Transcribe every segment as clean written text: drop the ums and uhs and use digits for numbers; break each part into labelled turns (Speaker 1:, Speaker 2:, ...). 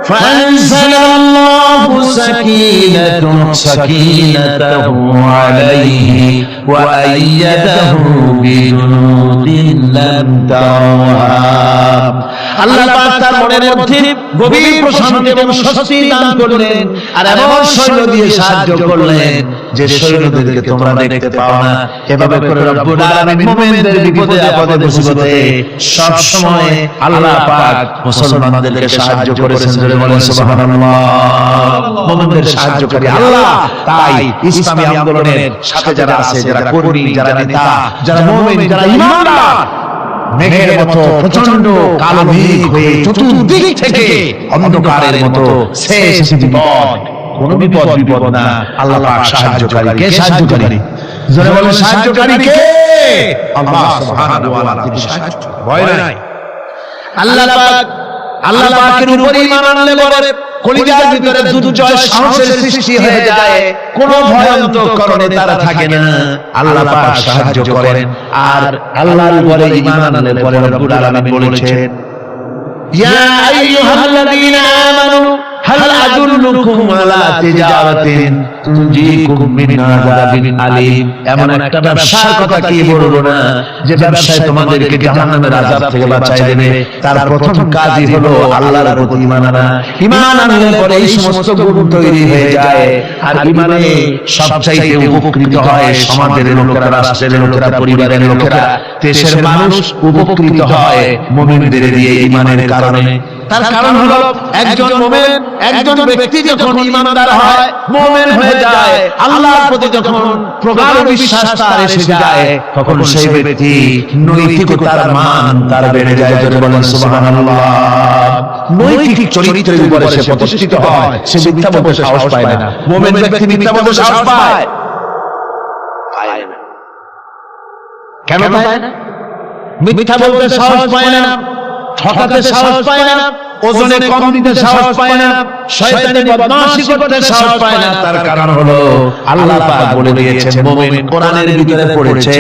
Speaker 1: فأنزل الله سكينته عليه وأيده بجنود لم تروها আল্লাহ পাক তার মনের মধ্যে গভীর প্রশান্তি এবং স্বস্তি দান করলেন আর এমন সৈন্য দিয়ে সাহায্য করলেন যে সৈন্যদেরকে তোমরা দেখতে পাও না। এভাবে করে রব্বুল আলামিন মুমিনদের বিপদে আপদে মুসিবতে সব সময় আল্লাহ পাক মুসলমানদেরকে সাহায্য করেছেন। জোরে বলেন সুবহানাল্লাহ। মুমিনদের সাহায্যকারী আল্লাহ। তাই ইসলামী আন্দোলনের সাথে যারা আছে, যারা কর্মী, যারা নেতা, যারা মুমিন, যারা ঈমানদার, মেঘের মতো প্রচন্ড কালো মেঘ হয়ে চতুর্দিক থেকে অন্ধকারের মতো শেষ বিপদ, কোন বিপদ না, আল্লাহ পাক সাহায্যকারী। কে সাহায্যকারী? জোরে বলেন সাহায্যকারী কে? আল্লাহ সুবহানাহু ওয়া তাআলা। তিনি সাহায্যকারী, ভয় নাই। আল্লাহ পাকের উপরে ঈমান আনলে পরে কলিজার ভিতরে দুর্জয় সাহসের সৃষ্টি হয়ে যায়, কোন ভয়ন্তকরণে তারা থাকে না। আল্লাহ পাক সাহায্য করেন। আর আল্লাহর উপরে ঈমান আনলে পরে রব্বুল আলামিন বলেছেন, ইয়া আইয়ুহাল্লাযীনা আমানু হাল আদুল্লুকুম আলা তিজারাতিন তুনজিকুম মিন আযাবিন আলীম। এমন একটা ব্যবসার কথা কি বলবো না যে ব্যবসায় তোমাদেরকে জাহান্নামের আযাব থেকে বাঁচায় দেবে। তার প্রথম কাজই হলো আল্লাহর প্রতি ঈমান আনা। ঈমান আনলে পরে এই সমস্ত গুণ তৈরি হয়ে যায়। আর ঈমানে সবচাইতে উপকৃত হয় সমাজের লোকেরা, রাষ্ট্রের লোকেরা, পরিবারের লোকেরা, দেশের মানুষ উপকৃত হয় মুমিনদের দিয়ে ঈমানের কারণে। তার কারণ হলো একজন মুমিন, একজন ব্যক্তি যখন ঈমানদার হয়, মুমিন হয়ে যায়, আল্লাহর প্রতি যখন প্রগাঢ় বিশ্বাস তার এসে যায়, তখন সেই ব্যক্তি নৈতিকতার মান তার বেড়ে যায়। জোরে বলেন সুবহানাল্লাহ। নৈতিক চরিত্রের উপরে সে প্রতিষ্ঠিত হয়, সে মিথ্যা বলতে সাহস পায় না। মুমিন ব্যক্তি মিথ্যা বলতে সাহস পায় না। কেন পায় না? মিথ্যা বলতে সাহস পায় না, ঠকাতে সাহস পায় না, ওজনে কম দিতে সাহস পায় না, শয়তানি বদমাশি করতে সাহস পায় না। তার কারণ হলো আল্লাহ পাক বলে দিয়েছেন, মুমিন কোরআনের ভিতরে পড়েছে,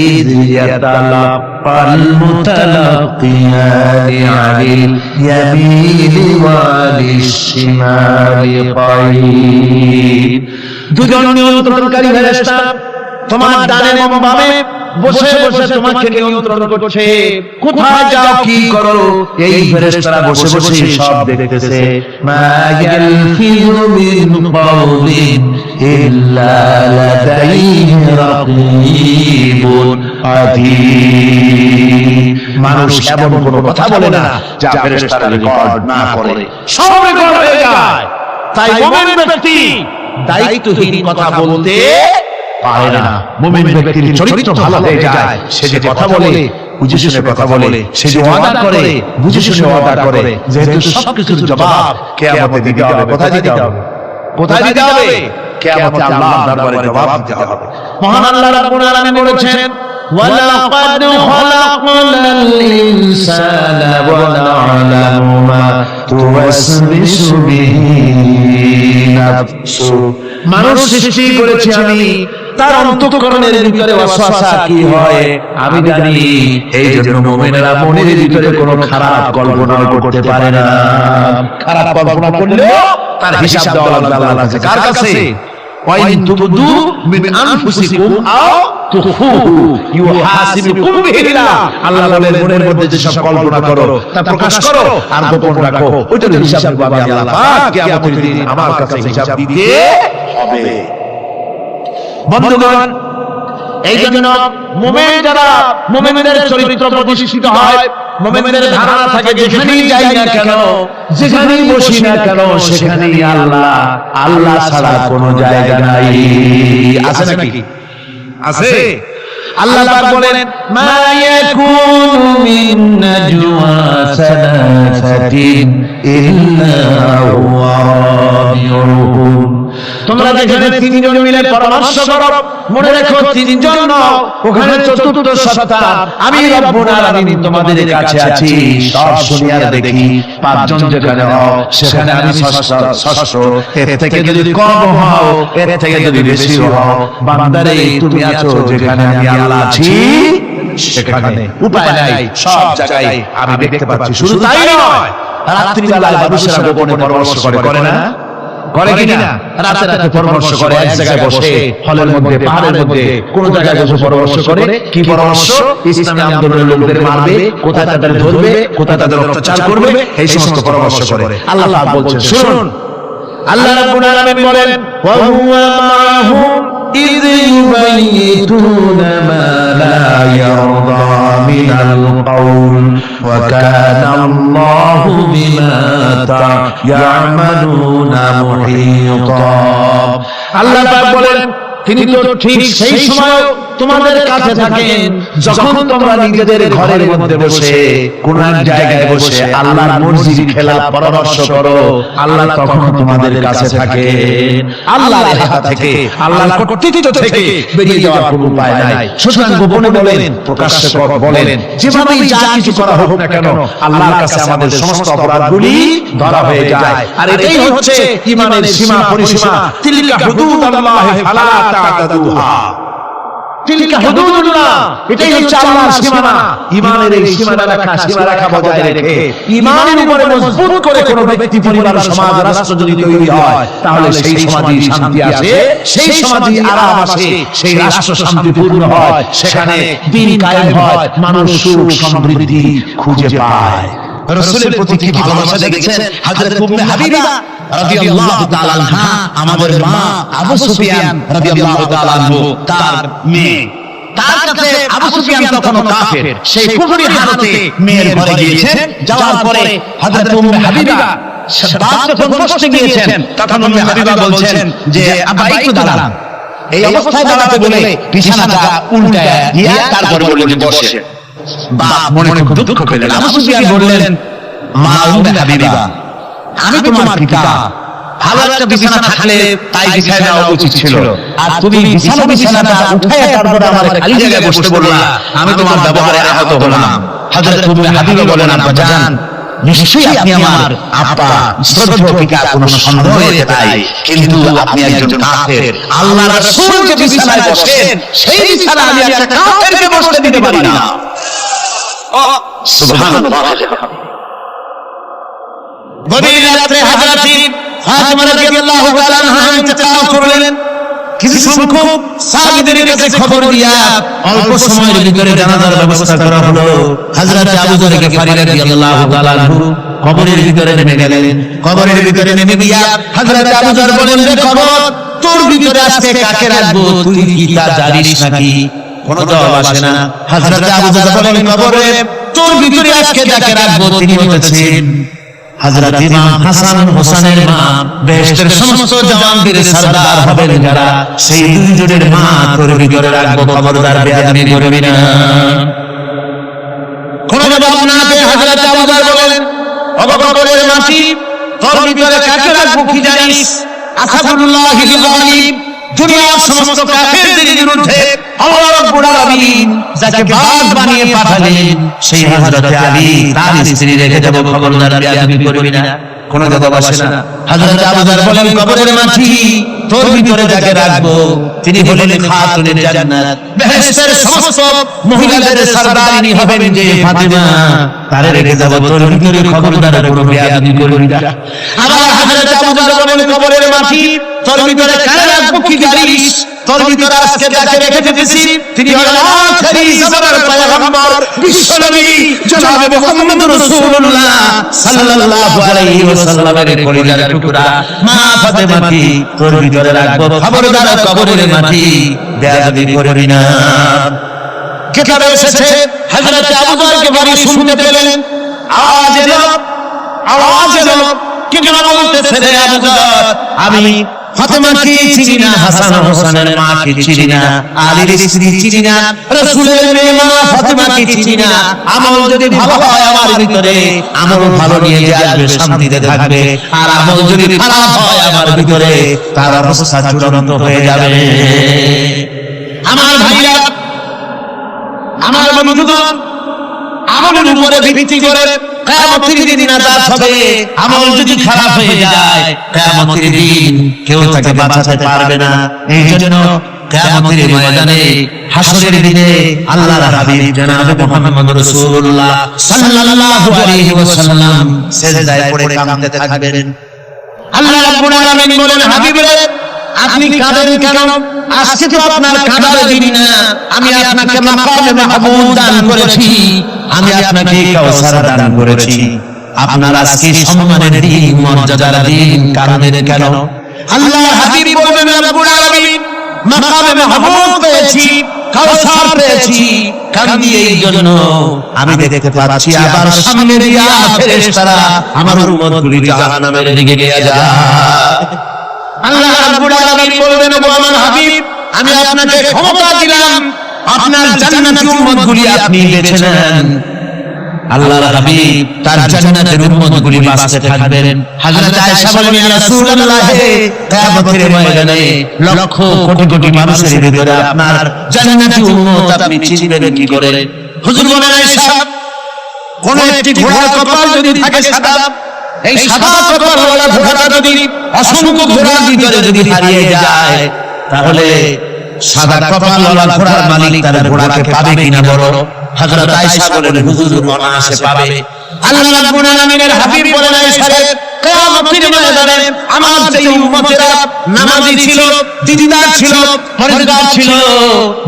Speaker 1: ইয ইয়াতালাক্কাল মুতালাক্কিয়ানি আনিল ইয়ামিনি ওয়ালিশ শিমালি কাঈদ। দুজন নিয়ন্ত্রণকারী ফেরেশতা তোমার ডানে এবং বামে বসে বসে তোমাকে নিয়ন্ত্রণ করছে। কোথায় যাও, কি করো, এই ফেরেশতারা বসে বসে সব দেখতেছে। মা ইয়ালফিযু মিন কাওলিন ইল্লা লাদাইহি রাকীবুন আতীদ। মানুষ এমন কোনো কথা বলে না যা ফেরেশতারা রেকর্ড না করে, সব রেকর্ড হয়ে যায়। তাই মুমিন ব্যক্তি দায়িত্বহীন কথা বলতে পারে না। মুমিন ব্যক্তির চরিত্র ভালো হয়ে যায়। সে যে কথা বলে বুঝে শুনে কথা বলে, সে যে ওয়াদা করে বুঝে শুনে ওয়াদা করে। যেহেতু সবকিছুর জবাব কিয়ামতে দিতে হবে। কোথায় দিতে হবে? কোথায় দিতে হবে? কিয়ামতে আল্লাহর দরবারে জবাব দিতে হবে। মহান আল্লাহ রাব্বুল আলামিন বলেছেন, ওয়ালাকাদ খালাকনাল ইনসানা ওয়া না'লামু মা তুওয়াসবিসু বিহি নাফসু। মানুষ সৃষ্টি করেছি আমি, তার অন্তঃকরণের ভিতরে ওয়াসওয়াসা কি হয় আমি জানি। এই জন্য মুমিনেরা মনের ভিতরে কোনো খারাপ কল্পনা করতে পারে না। খারাপ কল্পনা করলেও তার হিসাব দেওয়া লাগবে আল্লাহর কাছে। কার কাছে? ওয়াইন তুবদু মিন আনফুসিকুম আও তুখফুহু ইউহাসিবুকুম বিহিল্লাহ। আল্লাহ বলেন, মনের মধ্যে যে সব কল্পনা করো তা প্রকাশ করো আর গোপন রাখো, ওইটার হিসাব পাবে আল্লাহ পাক। কিয়ামতের দিন আমার কাছে হিসাব দিতে হবে। বন্ধুগণ, এই জন্য মুমিন যারা, মুমিনদের চরিত্র প্রতিষ্ঠিত হয়, মুমিনদের ধারণা থাকে যেখানেই যাই না কেন, যেখানেই বসি না কেন, সেখানেই আল্লাহ, আল্লাহ ছাড়া কোনো জায়গা নাই। আছে নাকি? আছে। আল্লাহ পাক বলেন, মা ইয়াকুনু মিন নাজওয়া সালাসাতিন ইল্লা হুয়া রাবিউহুম। তোমরা যেখানে তিনজন মিলে পরামর্শ করো, মনে রেখো তিনজন নও, ওখানে চতুর্থ সত্তা আমি রব্বুল আলামিন তোমাদের কাছে আছি। সব শুনি আর দেখি। পাঁচজন যেখানে হও সেখানে আমি ষষ্ঠ। এর থেকে যদি কম হও, এর থেকে যদি বেশি হও, বান্দারে তুমি আছো যেখানে আমি আল্লাহ আছি সেখানে। উপায় নাই, সব জায়গায় আমি দেখতে পাচ্ছি। শুধু তাই নয়, রাত্রিবেলায় মানুষেরা গোপনে পরামর্শ করে না? করে কিনা? রাতে রাতে পরামর্শ করে, এক জায়গায় বসে, হলের মধ্যে, পাহাড়ের মধ্যে, কোন জায়গায় বসে পরামর্শ করে। কি পরামর্শ? ইসলামী আন্দোলনের লোকদের মারবে, কোথায় তাদের ধরবে, কোথায় তাদের অত্যাচার করবে, এই সমস্ত পরামর্শ করে। আল্লাহ পাক বলছেন, শুনুন, আল্লাহ রাব্বুল আলামিন বলেন, ওয়া হুয়া মাহুম ইয ইউবাইতুনা মা লা ইয়ারদা মিনাল কাউল ওয়া কানা আল্লাহু বিমা তা'মালুনা মুহীতা। আল্লাহ পাক বলেন, তিনি তো ঠিক সেই সময় তোমাদের কাছে থাকেন যখন তোমরা নিজেদের ঘরের মধ্যে বসে কোন এক জায়গায় বসে আল্লাহর মর্জির খেলাফ পরামর্শ করো, আল্লাহ তখন তোমাদের কাছে থাকেন। আল্লাহর হাত থেকে, আল্লাহর কর্তৃত্ব থেকে বেরিয়ে যাওয়ার কোনো উপায় নাই। সুতরাং গোপনে বলেন, প্রকাশ্যে বলেন, যেভাবেই যা কিছু করা হোক না কেন, আল্লাহর কাছে আমাদের সমস্ত অপরাধগুলি ধরা হয়ে যায়। আর এটাই হচ্ছে ঈমানের সীমা পরিসীমা। তিলকা হুদুদুল্লাহ ফালা তা'তাদুহা। তিলকা হুদুদুল্লাহ, এটাই হচ্ছে আল্লাহর সীমানা। ঈমানের এই সীমারেখা বজায় রেখে ঈমানের উপরে মজবুত করে কোন ব্যক্তি, পরিবার, সমাজ, রাষ্ট্র যদি তৈরি হয়, তাহলে সেই সমাজে শান্তি আসে, সেই সমাজে আরাম আসে, সেই রাষ্ট্র শান্তিপূর্ণ হয়, সেখানে দ্বীন কায়েম হয়, মানুষ সুখ সমৃদ্ধি খুঁজে পায়। রাসূলের প্রতি কি ভালোবাসা দেখেছেন হযরত উম্মে হাবিবা রাদিয়াল্লাহু তাআলা আনহা, আমাদের মা আবু সুফিয়ান রাদিয়াল্লাহু তাআলা আনহু, তার মেয়ে। তার কাছে আবু সুফিয়ান তখন কাফের, সেই কুফরি হালতে মেয়ের ঘরে গিয়েছেন। যাওয়ার পরে হযরত উম্মে হাবিবা বাপ যখন বসতে গিয়েছেন, তখন উম্মে হাবিবা বলছেন যে আব্বা একটু দাঁড়ান। এই অবস্থায় দাঁড়াতে বলে বিছানাটা উল্টায়া দিয়া তারপরে বললেন বসে। বাপ মনে খুব দুঃখ পেলেন। আবু সুফিয়ান বললেন, মা উম্মে হাবিবা, আমি তোমার পিতা, ভালো একটা বিছানা থাকলে তাই বিছানা দেওয়া উচিত ছিল, আর তুমি বিছানাটা উঠায় তারপরে আমার খালি জায়গায় বসতে বললা, আমি তোমার ব্যবহারে আহত হলাম। হযরত উম্মে হাবিবা বলেন, আব্বা জান, নিশ্চয়ই আপনি আমার আব্বা, শ্রদ্ধেয় পিতা, কোনো সন্দেহ হতে নাই, কিন্তু আপনি একজন কাফের। আল্লাহর রাসূল যে বিছানায় বসেন, সেই বিছানা আমি একটা কাফেরকে বসতে দিতে পারি না। সুবহানাল্লাহ। গভীর রাতে হযরত ফাতিমা রাদিয়াল্লাহু তাআলা আনহা ইন্তেকাল করলেন। কিছু সংখ্যক সাহাবীদের কাছে খবর দিয়া অল্প সময়ের ভিতরে জানাজার ব্যবস্থা করা হলো। হযরত আবু যর গিফারী রাদিয়াল্লাহু তাআলা আনহু কবরের ভিতরে নেমে গেলেন। কবরের ভিতরে নেমে গিয়া হযরত আবু যর বললেন, রে কবর, তোর ভিতরে আজকে কাকে রাখবো, তুই কি তা জানিস নাকি? কোন জবাব আসে না। হযরত আবু যর বললেন, কবরে তোর ভিতরে আজকে যাকে রাখবো তিনি হচ্ছেন হযরত ইমাম হাসান হোসেনের মা, বেহেশতের সমস্ত জওয়ানদের সরদার হবেন যারা, সেই দুইজনের মা তোর ভিতরে রাখবো, খবরদার বেয়াদবি করবি না। কোন জবাব না পেয়ে হযরত আবু যর বলেন, ও কবরের মাটি, তোর ভিতরে কাকে রাখবো কি জানিস? আসাদুল্লাহিল গালিব, দুনিয়ার সমস্ত কাফেরদের বিরুদ্ধে আল্লাহ রাব্বুল আলামিন যাকে বাদ বানিয়ে পাঠালেন, সেই হযরত আলী, তার স্ত্রী রেখে দেব, খবরদার বেয়াদবি করবি না। কোন জবাব আসে না। হযরত আবু যর বলেন, কবরের মাটি, তোর ভিতরে যাকে রাখবো তিনি হলেন খাতুনে জান্নাত, বেহেশতের সমস্ত মহিলাদের সরদারিনী হবেন যে ফাতিমা, তারে রেখে যাব তোর ভিতরে, খবরদার কোনো বেয়াদবি করবি না। আবার হযরত আবু যর বলেন, কবরের মাটি, তোর ভিতরে কারে রাখবো কি জানিস? তোর ভিতরে আজকে যাকে রেখে দিতেছি তিনি হলেন আখেরি জামানার পয়গম্বর বিশ্বনবী জনাবে মুহাম্মদুর রাসূলুল্লাহ সাল্লাল্লাহু আলাইহি ওয়াসাল্লামের কলিজার টুকরা মা ফাতেমাকে তোর ভিতরে রাখবো, খবরদার কবরের মাটি বেয়াদবি করবি না। কিতাবে এসেছে হযরত আবু যরকে বাড়ি শুনতে পেলেন, আওয়াজ এলো, কি যেন বলতেছে, রে আবু যর, আমি ফাতেমাকে চিনি না, হাসান হোসেনের মাকে চিনি না, আলীর স্ত্রী চিনি না, রাসূলের মেয়ে মা ফাতেমাকে চিনি না। আমল যদি ভালো হয় আমার ভিতরে, আমল ভালো নিয়ে আসবে, শান্তিতে থাকবে, আর আমল যদি খারাপ হয় আমার ভিতরে, তার অবস্থা চূড়ান্ত হয়ে যাবে। আমার ভাইরা, আমার বন্ধুগণ, আমলের উপরে ভিত্তি করে কিয়ামতের দিন নাজাত হবে। আমল যদি খারাপ হয়ে যায়, কিয়ামতের দিন কেউ তাকে বাঁচাতে পারবে না। এই জন্য কিয়ামতের ময়দানে হাসরের দিনে আল্লাহর হাবিব জনাবে মুহাম্মদ রাসূলুল্লাহ সাল্লাল্লাহু আলাইহি ওয়াসাল্লাম সিজদায় পড়ে কাঁদতে থাকবেন। আল্লাহ রাব্বুল আলামিন বলেন, হাবিব রে আপনি কাঁদেন কেন? আজকে তো আপনার কাঁদার দিন না, আমি আপনাকে মাকামে মাহমুদ দান করেছি, আমি আপনাকে কাউসার দান করেছি। আপনার আজকে সম্মানের দিন, মর্যাদার দিন, কাঁদেন কেন? আল্লাহ হাবিব বলেন, রাব্বুল আলামিন মাকামে মাহমুদ পেয়েছি, কাউসার পেয়েছি, কান্দি এই জন্য আমি দেখতে পাচ্ছি আবার সামনে দিয়া ফেরেশতারা আমার উম্মতগুলি জাহান্নামের দিকে নিয়ে যায়। আল্লাহ রাব্বুল আলামিন বলবেন, ও আমার হাবিব আমি আপনাকে ক্ষমতা দিলাম, আপনার জান্নাতি উম্মতগুলি আপনি বেছে নেন। আল্লাহর হাবিব তার জান্নাতের উম্মতগুলি বাঁচতে থাকবেন। হযরত আয়েশা বলেন, ইয়া রাসূলুল্লাহ কিয়ামতের ময়দানে লক্ষ কোটি কোটি মানুষের ভিতরে আপনার জান্নাতি উম্মত আপনি চিনবেন কি করে? হুজুর বলেন, আয়েশা কোন একটি ঘোড়ার কপাল যদি থাকে সাদা, এই সাদা কপালওয়ালা ঘোড়াটা যদি অসংখ্য ঘোড়ার ভিতরে যদি হারিয়ে যায়, তাহলে সাদা কপালওয়ালা ঘোড়ার মালিক তার ঘোড়াকে পাবে কিনা? বড় হযরত আয়েশা বলেন, হুজুর অনায়াসে পাবে। আল্লাহ রাব্বুল আলামিনের হাবিব বলেন, আয়েশা রে কিয়ামতের ময়দানে আমার যেই উম্মতেরা নামাজি ছিল, দিনদার ছিল, পরহেজগার ছিল,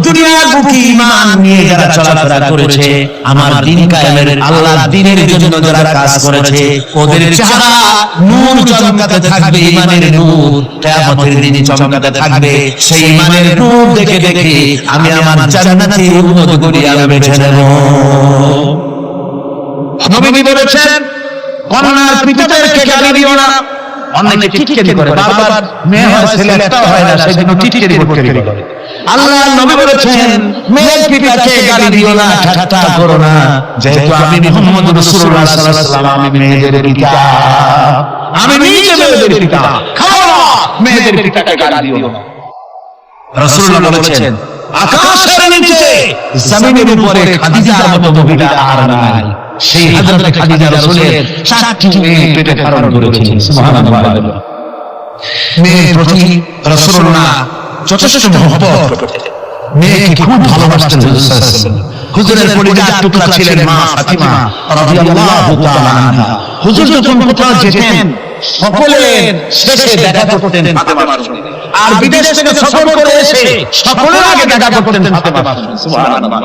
Speaker 1: দুনিয়ার বুকে ঈমান নিয়ে যারা চলাফেরা করেছে, আমার দ্বীন কায়েমের আল্লাহর দ্বীনের জন্য যারা কাজ করেছে, ওদের চেহারা নূর চমকাতে থাকবে, ঈমানের নূর কিয়ামতের দিনে চমকাতে থাকবে। সেই ঈমানের নূর দেখে দেখে আমি আমার জান্নাতি উম্মতগুলি আমি বেছে নেব। নবী বলেছেন, কন্যার পিতাদেরকে গালি দিও না। অনেকে টিটকারি করে, বারবার মেয়ে হয় ছেলে একটা হয় না, সেজন্য টিটকারি করে। আল্লাহ নবী বলেছেন, মেয়ের পিতাকে গালি দিও না, ঠাট্টা করো না, যেহেতু আমি মুহাম্মদ রাসূলুল্লাহ সাল্লাল্লাহু আলাইহি ওয়াসাল্লাম, আমি মেয়েদের পিতা, আমি নিজে মেয়েদের পিতা। খাও না, মেয়েদের পিতাকে গালি দিও না। রাসূলুল্লাহ বলেছেন, আকাশের নিচে জমিনের উপরে খাদিজার মতো মহিলা আর নাই। সেই হযরত খাদিজা রাসূলের 4টি মেয়ে পেটে ধারণ করেছিলেন। সুবহানাল্লাহ। মেয়ের প্রতি রাসূলুল্লাহ যথেষ্ট মহব্বত করতেন, মেয়েকে খুব ভালোবাসতেন হুজুর সাল্লাল্লাহু আলাইহি ওয়াসাল্লাম। হুজুরের কলিজার টুকরা ছিলেন মা ফাতিমা রাদিয়াল্লাহু তাআলা আনহা। হুজুর যখন কোথাও যেতেন, সকলের শেষে দেখা করতেন ফাতিমার সঙ্গে, আর বিদেশ থেকে সফর করে এসে সকলের আগে দেখা করতেন ফাতিমার সঙ্গে। সুবহানাল্লাহ।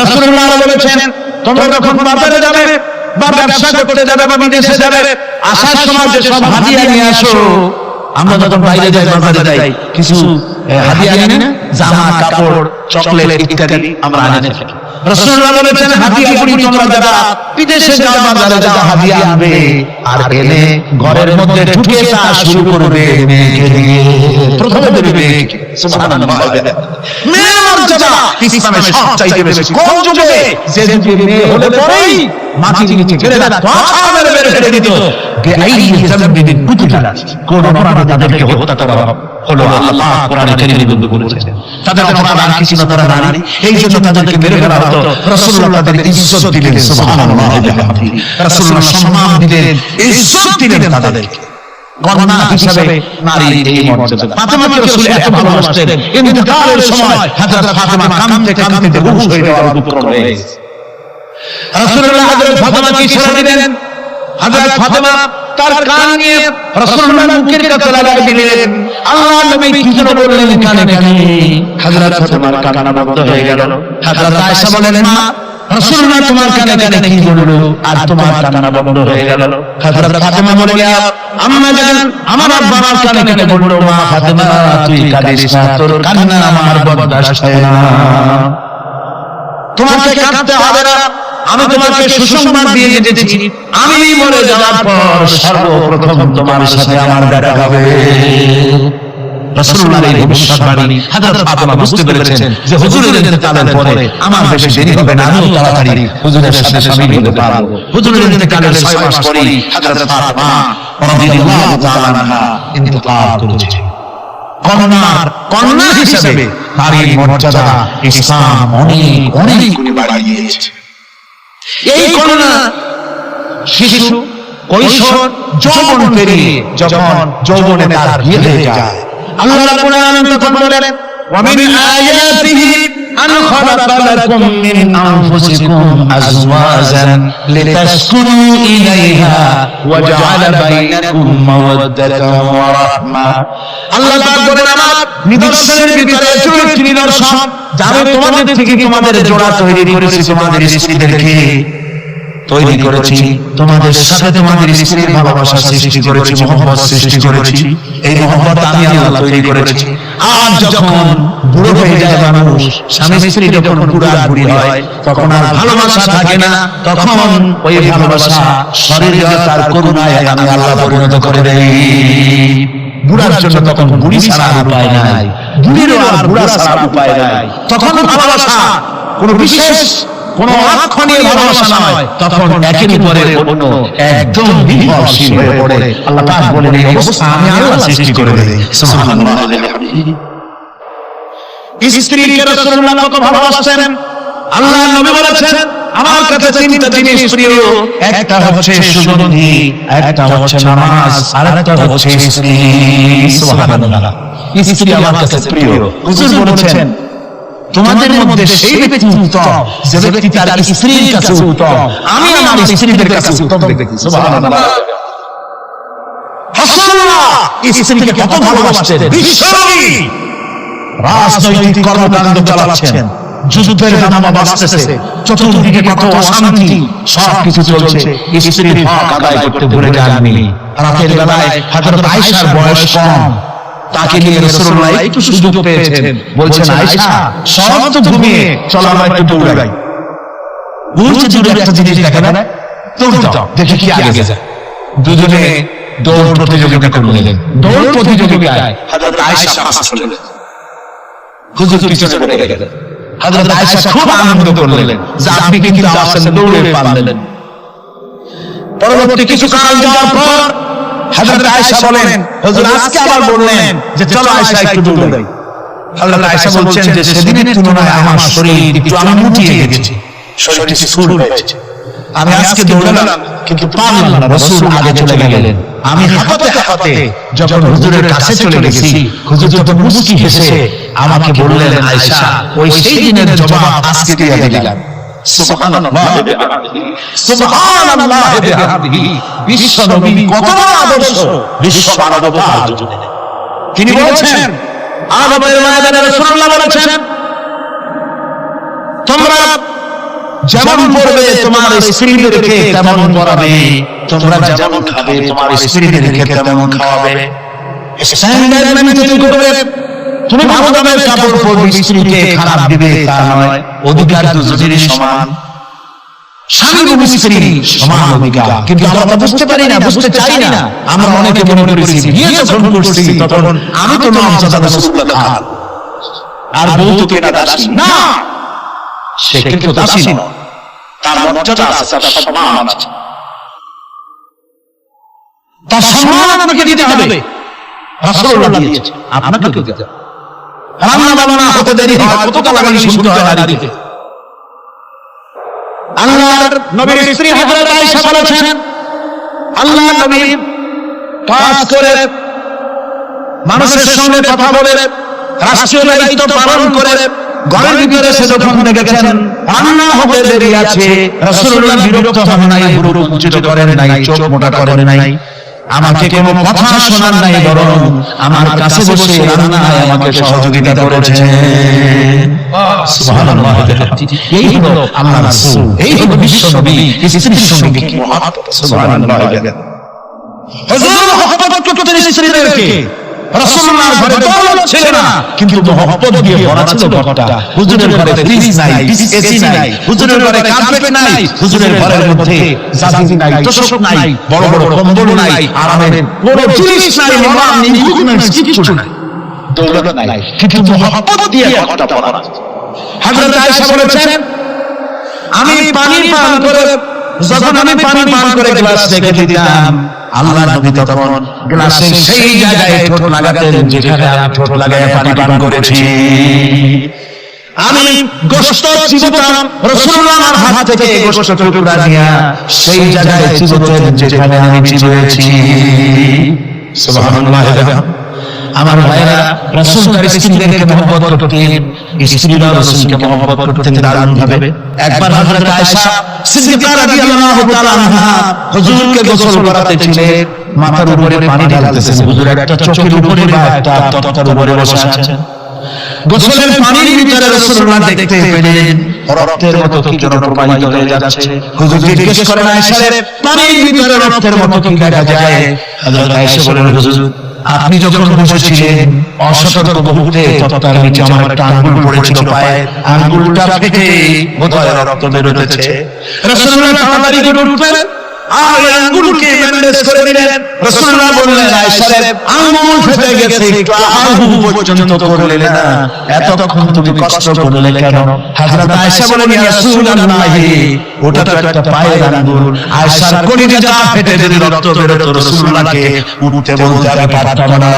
Speaker 1: রাসূলুল্লাহ বলেছেন, তোমরা যখন বাজারে যাবে বা ব্যবসা করতে যাবে বা বিদেশে যাবে, আসার সময় যে সব হাদিয়া নিয়ে আসো, আমরা যখন বাইরে যাই, বাজারে যাই, কিছু হাদিয়া আনি না, জামা কাপড় চকলেট ইত্যাদি আমরা আনি না। রাসূলুল্লাহ বলেছেন, হাদিয়াগুলি তোমরা যারা বিদেশে যাও, বাজারে যাও, হাদিয়া আনবে, আর এনে ঘরের মধ্যে ঢুকে তা শুরু করবে মেয়েকে দিয়ে। প্রথমে দেবে মেয়েকে। সুবহানাল্লাহ। মেয়ের মর্যাদা ইসলামে সবচাইতে বেশি। কোন যুগে? যে যুগে মেয়ে হলে পরেই মাটির নিচে ফেলে রাখতো, আছাড় মেরে ফেলে দিত। বেআইনি জামবিন কুতিলা, কোন অপরাধে তাদেরকে হত্যা করা হলো। আল্লাহ কোরআনে কারীমে বলেছেন, তাদের অপরাধ আর কিছু না, তারা নারী, এই জন্য তাদেরকে মেরে ফেলা হতো। রাসূলুল্লাহ তাদের ইজ্জত দিলেন। সুবহানাল্লাহ। রাসূলুল্লাহ সম্মান দিলেন, ইজ্জত দিলেন তাদেরকে। কন্যা হিসেবে নারীর এই মর্যাদা। ফাতেমাকে রাসূল এত ভালোবাসতেন, ইন্তেকালের সময় হযরত ফাতেমা কাঁদতে কাঁদতে বেহুশ হয়ে যাওয়ার উপক্রম হয়েছে। রাসূলুল্লাহ হযরত ফাতেমাকে ইশারা দিলেন, হযরত ফাতেমা তার কান নিয়ে রাসূলুল্লাহর মুখের কাছে লাগিয়ে দিলেন। আল্লাহর নবী কি যেন বললেন কানে কানে, হযরত ফাতেমার কান্না বন্ধ হয়ে গেল। হযরত আয়েশা বলেন, মা রাসূলুল্লাহ তোমার কানে কানে কি বললো আর তোমার কান্না বন্ধ হয়ে গেল? হযরত ফাতেমা বলেন, আম্মা জান, আমার আব্বা আমার কানে কানে বললো, মা ফাতেমা তুই কাঁদিস না, তোর কান্না আমার বরদাস্ত হয় না, তোমাকে কাঁদতে হবে না। আমি তোমাকে সুসংবাদ দিয়ে যেতেছি, আমি মরে যাওয়ার পর সর্বপ্রথম তোমার সাথে আমার দেখা হবে। রাসূলুল্লাহর এই ভবিষ্যৎবাণী হযরত ফাতেমা বুঝতে পেরেছেন যে হুজুরের ইন্তেকালের পরে আমার বেশি দেরি হবে না, আমি তাড়াতাড়ি হুজুরের সাথে শামিল হতে পারবো। হুজুরের ইন্তেকালের 6 মাস পরেই হযরত ফাতেমা রাদিয়াল্লাহু তাআলা আনহা ইন্তেকাল করেছেন। কন্যা হিসেবে নারীর মর্যাদা ইসলাম অনেক অনেক গুণে বাড়িয়ে দিয়েছে। এই কন্যা শিশু কৈশোর যৌবন পেরিয়ে যখন যৌবনে তার বিয়ে হয়ে যায়, আল্লাহ রাব্বুল আলামিন তখন বলেন, ওয়া মিন আয়াতিহি أن خلق لكم من أنفسكم أزواجا لتسكنوا إليها وجعل بينكم مودة ورحمة আল্লাহ পাক বলেন আমার নিদর্শনের ভিতরে চরিত্র নিদর্শন যারা তোমাদের থেকে তোমাদের জোড়া তৈরি করেছে তোমাদের স্ত্রীদেরকে তৈরি করেছি তোমাদের সাথে তোমাদের স্ত্রীর ভালোবাসা সৃষ্টি করেছি মহব্বত সৃষ্টি করেছি এই মহব্বত আমি আল্লাহ তৈরি করেছি আর যখন বুড়ো হয়ে যায় মানুষ স্বামী স্ত্রী যখন বুড়ি হয় তখন আর ভালোবাসা থাকে না তখন ওই ভালোবাসা শরীরজাত করুণায় আমি আল্লাহ পরিণত করে দেই বুড়ার জন্য তখন বুড়ি ছাড়া উপায় নাই বুড়িরও আর বুড়া ছাড়া উপায় নাই তখন ভালোবাসা কোনো বিশেষ কোন অক্ষণীয় ভালোবাসা নয় তখন একের উপরে অন্য একদম নির্ভরশীল হয়ে পড়ে আল্লাহ পাক বলেন এই অবস্থা আমি আল্লাহ সৃষ্টি করে দেই সুবহানাল্লাহ স্ত্রীকে রাসূলুল্লাহ কত ভালোবাসেন আল্লাহর নবী বলেছেন আমার কাছে তিনটা জিনিস প্রিয় একটা হচ্ছে সুগন্ধি একটা হচ্ছে নামাজ আর একটা হচ্ছে স্ত্রী সুবহানাল্লাহ স্ত্রী আমার কাছে প্রিয় হুজুর বলেছেন তোমাদের মধ্যে সেই ব্যক্তি উত্তম যে ব্যক্তি তার স্ত্রীর কাছে উত্তম আমি আমার স্ত্রীদের কাছে উত্তম ব্যক্তি সুবহানাল্লাহ রাসূলুল্লাহ স্ত্রীকে কত ভালোবাসতেন বিশ্বনবী রাজনৈতিক কর্মকাণ্ড চালাচ্ছেন যুদ্ধের দামামা বাজতেছে চতুর্দিকে কত অশান্তি সবকিছু চলছে স্ত্রীর হক আদায় করতে ভুলে যাননি রাতের বেলায় হযরত আয়েশার বয়স কম তাকে নিয়ে রাসূলুল্লাহ একটু সুযোগ পেয়েছেন বলছেন আয়েশা সব তো ঘুমিয়ে চলো আমরা একটু দৌড়াই উঠে দূরে একটা জিনিস দেখে না দৌড় দাও দেখি কি আগে যায় দুজনে দৌড় প্রতিযোগিতা করলেন দৌড় প্রতিযোগিতায় হযরত আয়েশা পাস করলেন হুজুর পিছনে পড়ে গেলেন হযরত আয়েশা খুব আনন্দ করলেন যে আপনি কিন্তু আসলে দৌড়ে পারলেন পরবর্তী কিছু কাল যাওয়ার পর হযরত আয়েশা বলেন হুজুর আজকে আবার বললেন যে চলো আয়েশা একটু দৌড়াই হযরত আয়েশা বলছেন যে সেদিনের তুলনায় আমার শরীর একটু আমি মুটিয়ে গেছে শরীরটি স্থূল হয়েছে আমি আজকে দৌড়ালাম কিন্তু পারলাম না রাসূল আগে চলে গেলেন আমি হাঁপাতে হাঁপাতে যখন হুজুরের কাছে চলে গেছি হুজুর যখন মুস্কি হেসে আমাকে বললেন আয়েশা ওই সেই দিনের জবাব আজকে দিয়ে দিলাম সুবহানাল্লাহ সুবহানাল্লাহ বিহামদিহি বিশ্ব নবী কত বড় আদর্শ বিশ্ব মানবতার জন্য তিনি বলেছেন আদমের ময়দানে রাসূলুল্লাহ বলেছেন তোমরা যেমন পড়বে তোমার স্ত্রীদেরকে তেমন পড়াবে তোমরা যেমন খাবে তোমার স্ত্রীদেরকে তেমন খাওয়াবে স্ট্যান্ডার্ড মেইনটেইন করবে তুমি ভালো দামের কাপড় পরবে স্ত্রীকে খারাপ দিবে তা নয় অধিকার দুজনেরই সমান স্বামী এবং স্ত্রী সমান অধিকার কিন্তু আমরা বুঝতে পারি না বুঝতে চাই না আমরা অনেকে মনে করেছি বিয়ে যখন করছি তখন আমি তো মর্যাদা রাসূলুল্লাহ খান আর বউ তো কেনা দাসী না সে কিন্তু দাসী নয় তার মর্যাদা আছে তার সম্মান আছে তার সম্মান আপনাকে দিতে হবে রাসূলুল্লাহ দিয়েছে আপনাকে দিতে হবে রান্না বান্না হতে দেরি হয় কত গালাগালি শুনতে হয় নারীকে আল্লাহর নবীর স্ত্রী হযরত আয়েশা বলেছেন আল্লাহর নবী কাজ করে মানুষের সঙ্গে কথা বলে রাষ্ট্রীয় দায়িত্ব পালন করে ঘরের ভিতরে সে যখন দেখেছেন রান্না হতে দেরি আছে রাসূলুল্লাহ বিরক্ত হন নাই বুড়ো কুঞ্চিত করেন নাই চোখ মোটা করেন নাই আমাকে কোনো কথা শোনান নাই বরং আমার কাছে বসে রান্নায় আমাকে সহযোগিতা করেছেন সুবহানাল্লাহ এই হলো আল্লাহর রাসূল এই হলো বিশ্ব নবী স্ত্রীর সঙ্গে কি মহব্বত সুবহানাল্লাহ হুজুর মহব্বত করতেন স্ত্রীদেরকে রাসূলুল্লাহর ঘরে দৌলত ছিল না কিন্তু মহব্বত দিয়ে ভরা ছিল ঘরটা হুজুরের ঘরে ফ্রিজ নাই এসি নাই হুজুরের ঘরে কার্পেট নাই হুজুরের ঘরের মধ্যে জাজি নাই তোশক নাই বড় বড় কম্বল নাই আরামের কোনো জিনিস নাই মরাম নেই ঘুম নাই কিছু নাই দৌলত নাই কিন্তু মহব্বত দিয়ে ঘরটা ভরা হযরত আয়েশা বলেছেন আমি পানি পান করে যখন আমি পানি পান করে গ্লাস রেখে দিতাম আল্লাহর নবী তখন গ্লাসের সেই জায়গায় ঠোঁট লাগাতেন যেখানে আমি ঠোঁট লাগায় পানি পান করেছি আমি গোশত চিবোতাম রাসূলুল্লাহর হাত থেকে গোশত টুকরা নিয়ে সেই জায়গায় চিবোতেন যেখানে আমি চিবিয়েছি সুবহানাল্লাহ আমার ভাইরা, রাসূল তার স্ত্রীদেরকে মহব্বত করতেন, স্ত্রীরা রাসূলকে মহব্বত করতেন দারুণ ভাবে। একবার হযরত আয়েশা সিদ্দিকা রাদিয়াল্লাহু তাআলা আনহা হুজুরকে গোসল করাতেছিলেন, মাথার উপরে পানি ঢালতেছেন, হুজুর একটা চোখের উপরে বা একটা তক্তার উপরে বসে আছেন। গোসলের পানির ভিতরে রাসূলুল্লাহ দেখতে পেলেন রক্তের মতো কি যেন প্রবাহিত হয়ে যাচ্ছে। হুজুর জিজ্ঞেস করেন, আয়েশা রে, পানির ভিতরে রক্তের মতো কি দেখা যায়? হযরত আয়েশা বলেন, হুজুর আপনি যখন বসেছিলেন অসতর্ক মুহূর্তে তক্তার নিচে আমার একটা আঙ্গুল পড়েছিল, পায়ের আঙ্গুলটা ফেটে বোধহয় রক্ত বের হয়েছে। রাসূলুল্লাহ তাড়াতাড়ি করে উঠলেন আর আঙ্গুলকে ব্যান্ডেজ করে দিলেন। রাসূলুল্লাহ বললেন, আয়েশা রে, আঙ্গুল ফেটে গেছে, একটু আহু পর্যন্ত করলে না, এতক্ষণ তুমি কষ্ট করলে কেন? হযরত আয়েশা বলেন, ইয়া রাসূলুল্লাহ, ওটা তো একটা পায়ের আঙ্গুল। আয়েশার কলিজা ফেটে যদি রক্ত বের হতো রাসূলুল্লাহকে উঠতে বলতে আমি পারতাম না।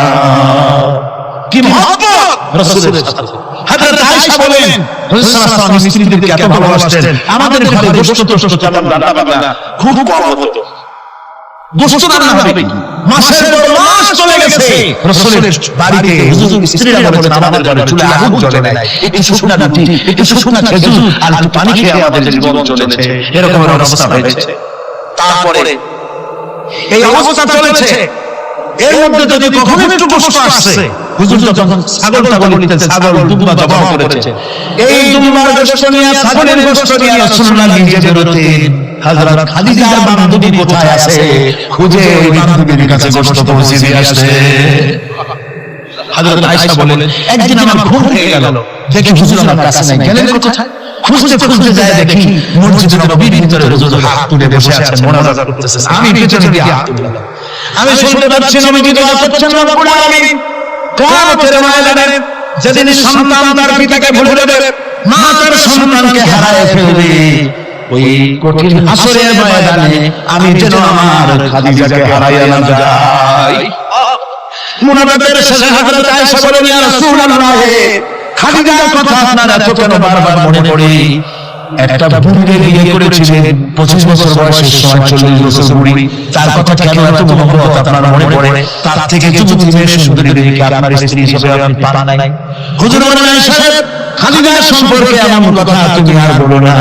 Speaker 1: কি মহব্বত রাসূলের সাথে। হযরত আয়েশা বলেন, রাসূল সাল্লাল্লাহু আলাইহি ওয়াসাল্লাম স্ত্রীদেরকে এত ভালোবাসতেন, আমাদের ঘরে গোশত তেমন রান্না বান্না খুব কম হতো। গোশত রান্না হবে কি, মাসের পর মাস চলে গেছে রাসূলের বাড়িতে হুজুর স্ত্রীরা বলেন, আমাদের ঘরে চুলে আগুন জ্বলে নাই, একটু শুকনা রুটি, একটু শুকনা খেজুর আর একটু পানি খেয়ে আমাদের জীবন চলেছে, এরকম অবস্থা হয়েছে। তারপরে এই অবস্থা চলেছে, এর মধ্যে যদি কখনো একটু কষ্ট আসছে, হুজুর যখন ছাগলটা বলিতেন, ছাগল দুম্বা জবাহ করেছে, এই দুম্বার গোশত নিয়ে, ছাগলের গোশত নিয়ে রাসূলুল্লাহ নিজে বেরোতেন। হযরত খাদিজার বান্ধবী কোথায় আছে খুঁজে ওই বান্ধবীর কাছে গোশত পৌঁছে দিয়ে আসতে। হযরত আয়েশা বলেন, একদিন আমার ঘুম ভেঙে গেল, দেখি হুজুর আমার কাছে নাই, গেলেন কোথায়? খুঁজতে খুঁজতে যায় দেখি মসজিদের নববীর ভিতরে হুজুর হাত তুলে বসে আছেন, মুনাজাত করতেছেন। আমি পেছনে দিয়ে হাত তুললাম, আমি শুনতে পাচ্ছি নবীজি দোয়া করছেন, রব্বুল আলামিন কিয়ামতের ময়দানে যেদিন সন্তান তার পিতাকে ভুলে যাবে, মা তার সন্তানকে হারায় ফেলবে, ওই কঠিন হাসরের ময়দানে আমি যেন আমার খাদিজাকে হারাইয়া না যাই। মুনাজাতের শেষে হযরত আয়েশা বলেন, ইয়া রাসূলুল্লাহ, খাদিজার কথা আপনার এত কেন বারবার মনে পড়ে? একটা বুড়িকে বিয়ে করেছিলেন 25 বছর বয়সের সময়, 40 বছর বুড়ি, তার কথা কেন এত মহব্বত আপনার মনে পড়ে? তার থেকে যুবতী মেয়ে সুন্দরী দেবীকে আপনার স্ত্রী হিসেবে আপনি পান নাই। হুজুর বলেন, আয়েশা, খাদিজার সম্পর্কে এমন কথা তুমি আর বলো না,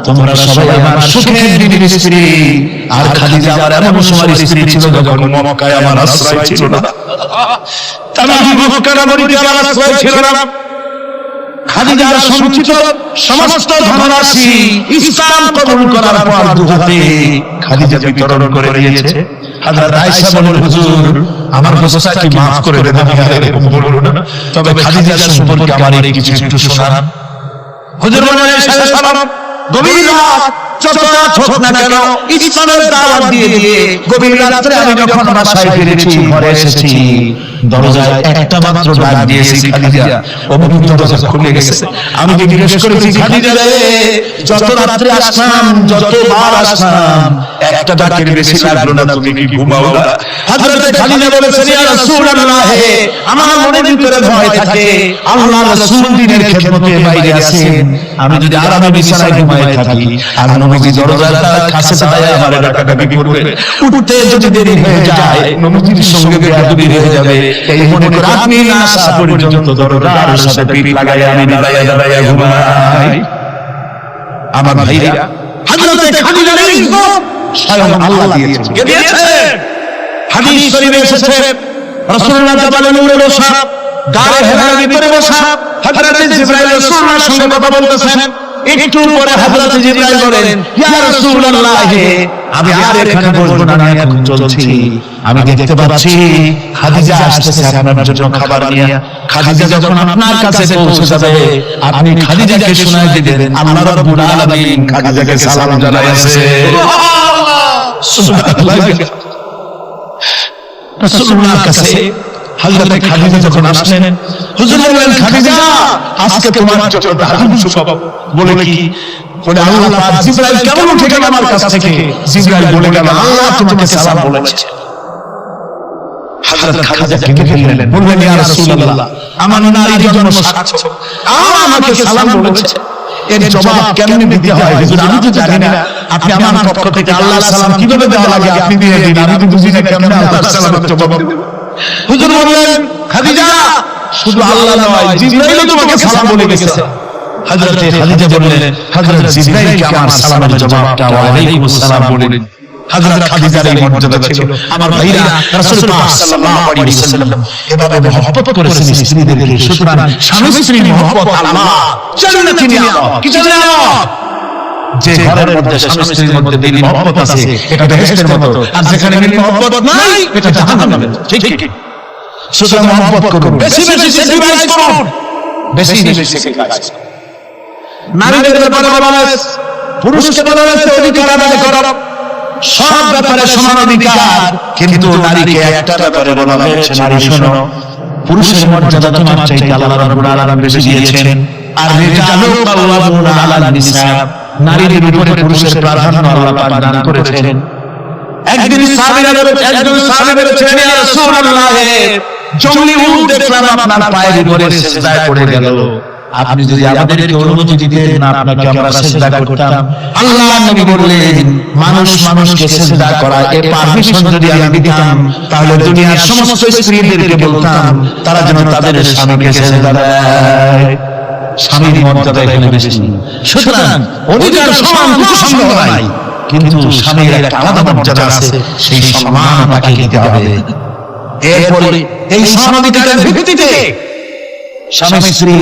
Speaker 1: তোমরা সবাই আমার সুখের বিবির স্ত্রী, আর খাদিজা আমার এমন সময় স্ত্রী ছিল যখন মক্কায় আমার আশ্রয় ছিল না, তামাম মক্কা নগরীতে আমার আশ্রয় ছিল না। খাদিজার সঞ্চিত সমস্ত ধনরাশি ইসলাম কবুল করার পর দুহাতে খাদিজা বিতরণ করে দিয়েছে। হযরত আয়েশা বলেন, হুজুর আমার গোসাকে maaf করে দেন, আমি আর এরকম বলবো না, তবে খাদিজার সম্পর্কে আমার কিছু একটু শোনান। হুজুর বলেন, আয়েশা সালাম, গভীর রাত যত রাত হোক না কেন ইসলামের দাওয়াত দিয়ে দিয়ে গভীর রাতে আমি যখন বাসায় ফিরেছি, ঘরে এসেছি, দরজায় একটা মাত্র ডাক দিয়েছি, খাদিজা, অমনি দরজা খুলে গেছে। আমি জিজ্ঞেস করেছি, খাদিজা রে, যত রাত্রে আসলাম, যতবার আসলাম, একটা ডাকের বেশি লাগলো না, তুমি কি ঘুমাও না? হযরত খাদিজা বলেছেন, ইয়া রাসূলুল্লাহ, আমার মনের ভিতরে ভয় থাকে, আল্লাহর রাসূল দিনের খেদমতে বাইরে আছেন, আমি যদি আরামে বিছানায় ঘুমায় থাকি আর নবীজি দরজার কাছে দাঁড়ায় আমার ডাকাডাকি করবে, উঠতে যদি দেরি হয়ে যায় নবীজির সঙ্গে বেয়াদবি হয়ে যাবে, এই মনে করে আপনি না আসা পর্যন্ত দরজার সাথে পিঠ লাগায় আমি দাঁড়ায় ঘুমাই। আমার ভাইরা, হযরত খাদিজার ইজ্জত স্বয়ং আল্লাহ দিয়েছেন। কে দিয়েছেন? হাদিস শরীফে এসেছে, রাসূলুল্লাহ জাবালে নূরে বসা, গায়ে হেরার ভিতরে বসা, হযরত জিবরাইল রাসূলুল্লাহর সঙ্গে কথা বলতেছেন। একটু পরে হযরত জিবরাইল বলেন, ইয়া রাসূলুল্লাহ, আমি আর এখানে বসবো না, আমি এখন চলছি, আমি দেখতে পাচ্ছি খাদিজা আসতেছে আপনার জন্য খাবার নিয়ে। খাদিজা যখন আপনার কাছে পৌঁছে যাবে, আপনি খাদিজাকে শোনায় দিবেন, আল্লাহ রাব্বুল আলামিন খাদিজাকে সালাম জানাইছে। সুবহানাল্লাহ। রাসূলুল্লাহর কাছে হযরত খাদিজা যখন আসলেন, হুজুর বললেন, খাদিজা, আজকে তোমার জন্য দারুণ সুখবর। বলে কি? বলে, আল্লাহ পাক জিবরাইল কেমন উঠে গেল আমার কাছ থেকে। জিবরাইল বলে গেল, আল্লাহ তোমাকে সালাম বলেছে। হযরত খাদিজা কেঁদে ফেললেন, বললেন, ইয়া রাসূলুল্লাহ, আমার নারী জন্ম সার্থক, আল্লাহ আমাকে সালাম বলেছে, এর জবাব কেমনে দিতে হয় হুজুর আমি তো জানি না, আপনি আমার পক্ষ থেকে আল্লাহর সালাম কিভাবে দেওয়া লাগে আপনি দিয়ে দিন, আমি তো বুঝি না কেমনে আল্লাহর সালামের জবাব দেব। হুজুর বললেন খাদিজা শুধু আল্লাহ নয় জিবরাইলও তোমাকে সালাম বলে গেছে। হযরত খাদিজা বললেন হযরত জিবরাইলকে আমার সালামের জবাবটা ওয়া আলাইকুমুস সালাম বলেন। হযরত খাদিজার এই মর্যাদা ছিল। আমার ভাইরা রাসূল পাক সাল্লাল্লাহু আলাইহি ওয়াসাল্লাম এভাবে মহব্বত করেছেন স্ত্রীদেরকে। সুতরাং স্বামী স্ত্রীর মহব্বত আল্লাহ জান্নাতি নিয়ামত। কি নিয়ামত? যে ঘরের মধ্যে স্বামী স্ত্রীর মধ্যে দিনী মহব্বত আছে এটা বেহেশতের মতো, আর যেখানে দিনী মহব্বত নাই এটা জাহান্নামের মতো। ঠিক ঠিক। সুতরাং মহব্বত করুন, বেশি বেশি স্যাক্রিফাইস করুন, বেশি বেশি স্যাক্রিফাইস। নারীদের ব্যাপারে বলা হয়েছে, পুরুষকে বলা হয়েছে অধিকার আদায় করো, সব ব্যাপারে সমান অধিকার। কিন্তু নারীকে একটা ব্যাপারে বলা হয়েছে, নারী শোনো, পুরুষের মর্যাদা তোমার চাইতে আল্লাহ রাব্বুল আলামিন বেশি দিয়েছেন। আর রিজালু কাওয়ামুনা আলান নিসা, নারীদের উপরে পুরুষের প্রাধান্য আল্লাহ পাক দান করেছেন। একদিন সাহাবীরা বলেছেন ইয়া রাসূলুল্লাহ, জঙ্গলি উট দেখলাম আপনার পায়ের উপরে সিজদায় পড়ে গেল, আপনি যদি আমাদেরকে অনুমতি দিতেন না আপনাকে আমরা সিজদা করতাম। আল্লাহ নবী বললেন মানুষ মানুষকে সিজদা করা এই পারমিশন যদি আমি দিতাম তাহলে দুনিয়ার সমস্ত স্ত্রীদেরকে বলতাম তারা যেন তাদের স্বামীকে সিজদা দেয়। স্বামীর মর্যাদা এখানে বেশি। সুতরাং অধিকার সমান কোনো সন্দেহ নাই, কিন্তু স্বামীর একটা আলাদা মর্যাদা আছে, সেই সম্মান তাকে দিতে হবে। এরপরে এই সমাধিকারের ভিত্তিতে স্বামী স্ত্রী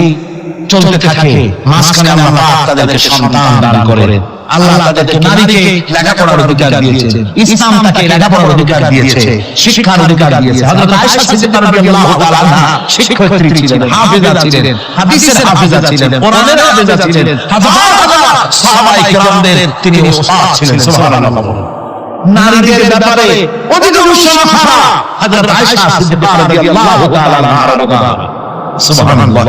Speaker 1: চলতে থাকে, মাঝখানে আল্লাহ পাক তাদেরকে সন্তান দান করেন। আল্লাহ তাদেরকে নারীকে লেখাপড়ার অধিকার দিয়েছেন, ইসলাম তাকে লেখাপড়ার অধিকার দিয়েছে, শিক্ষার অধিকার দিয়েছে। হযরত আয়েশা সিদ্দিকা রাদিয়াল্লাহু তাআলা আনহা শিক্ষয়িত্রী ছিলেন, হাফেজা ছিলেন, হাদিসের হাফেজা ছিলেন, কোরআনের হাফেজা ছিলেন, হাজার সাহাবায়ে কিরামদের তিনি উস্তাদ ছিলেন। সুবহানাল্লাহ। নারীদের ব্যাপারে অধিকাংশ কথা হযরত আয়েশা সিদ্দিকা রাদিয়াল্লাহু তাআলা আনহার কথা। সুবহানাল্লাহ।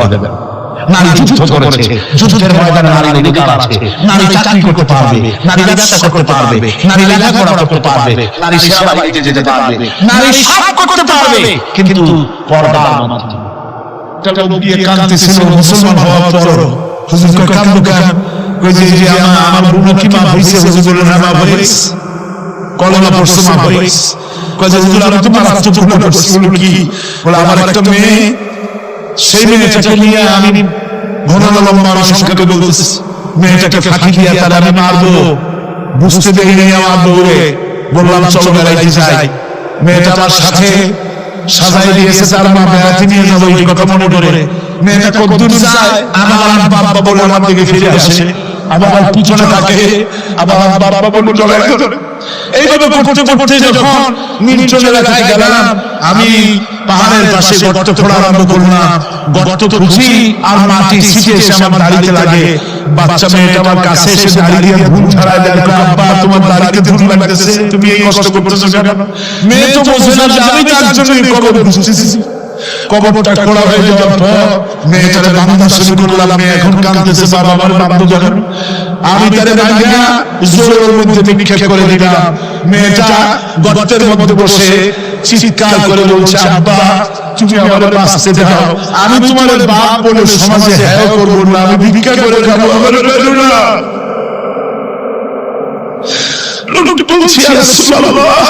Speaker 1: নারী যুদ্ধ করেছে, যুদ্ধের ময়দানে নারীর অধিকার আছে, নারী চাকরি করতে পারবে, নারী ব্যবসা করতে পারবে, নারী লেখাপড়া করতে পারবে, নারী সেনাবাহিনীতে যেতে পারবে, নারী সব করতে পারবে, কিন্তু পর্দার মাধ্যমে। একটা লোক গিয়ে কাঁদতেছিল মুসলমান হওয়ার পর, হুজুর কই কাঁদলো কেন? কই যে আমার বুনো কি মা হইছে? হুজুর বললেন হ্যাঁ মা হইছে, কলমা পড়ছে মা হইছে। কই যে হুজুর আমি তো মারাত্মক গুনাহ করছি। বলল কি? বলে আমার একটা মেয়ে, সেই মেয়েটাকে নিয়ে আমি ঘন লম্বা সংখ্যাকে বলতেছি, মেয়েটাকে ফাঁকি দিয়ে তাহলে আমি মারবো, বুঝতে দেরি নেই আমার বউরে। বললাম চলো বেড়াইতে যাই। মেয়েটা আমার সাথে সাজাই দিয়েছে, তার মা বেড়াতে নিয়ে যাবো এই কথা মনে করে। মেয়েটা কতদূর যায়, আমার বাবা বলে আমার দিকে ফিরে আসে, আবার পিছনে থাকে, আবার বাবা বলে চলে আসে। এইভাবে করতে করতে যখন নির্জন এলাকায় গেলাম, আমি পাহাড়ের পাশে গর্ত খোঁড়া আরম্ভ করলাম। গর্ত খুঁজি আর মাটি ছিটে এসে আমার দাড়িতে লাগে। বাচ্চা মেয়েটা আমার কাছে এসে দাড়ি দিয়ে ধুল ছাড়ায় দেয়, আব্বা তোমার দাড়িতে ধুল লাগতেছে, তুমি এই কষ্ট করতেছো কেন? মেয়ে তো বোঝে না যে আমি তার জন্য এই কবর খুঁজতেছি। কবরটা খোঁড়া হয়ে যাওয়ার পর মেয়েটারে বান্ধা শুরু করলাম। মেয়ে এখন কাঁদতেছে, বাবা আমার বান্ধব কেন? আমি তারে বাঁধিয়া জোরের মধ্যে নিক্ষেপ করে দিলাম। মেয়েটা গর্তের মধ্যে বসে চিৎকার করে বলছে, আব্বা তুমি আমারে বাঁচতে দাও, আমি তোমার বাপ বলে সমাজে হেয় করব না, আমি ভিক্ষা করে খাবো, আমার বেরো না। লোকটি বলছি ইয়া রাসূলুল্লাহ,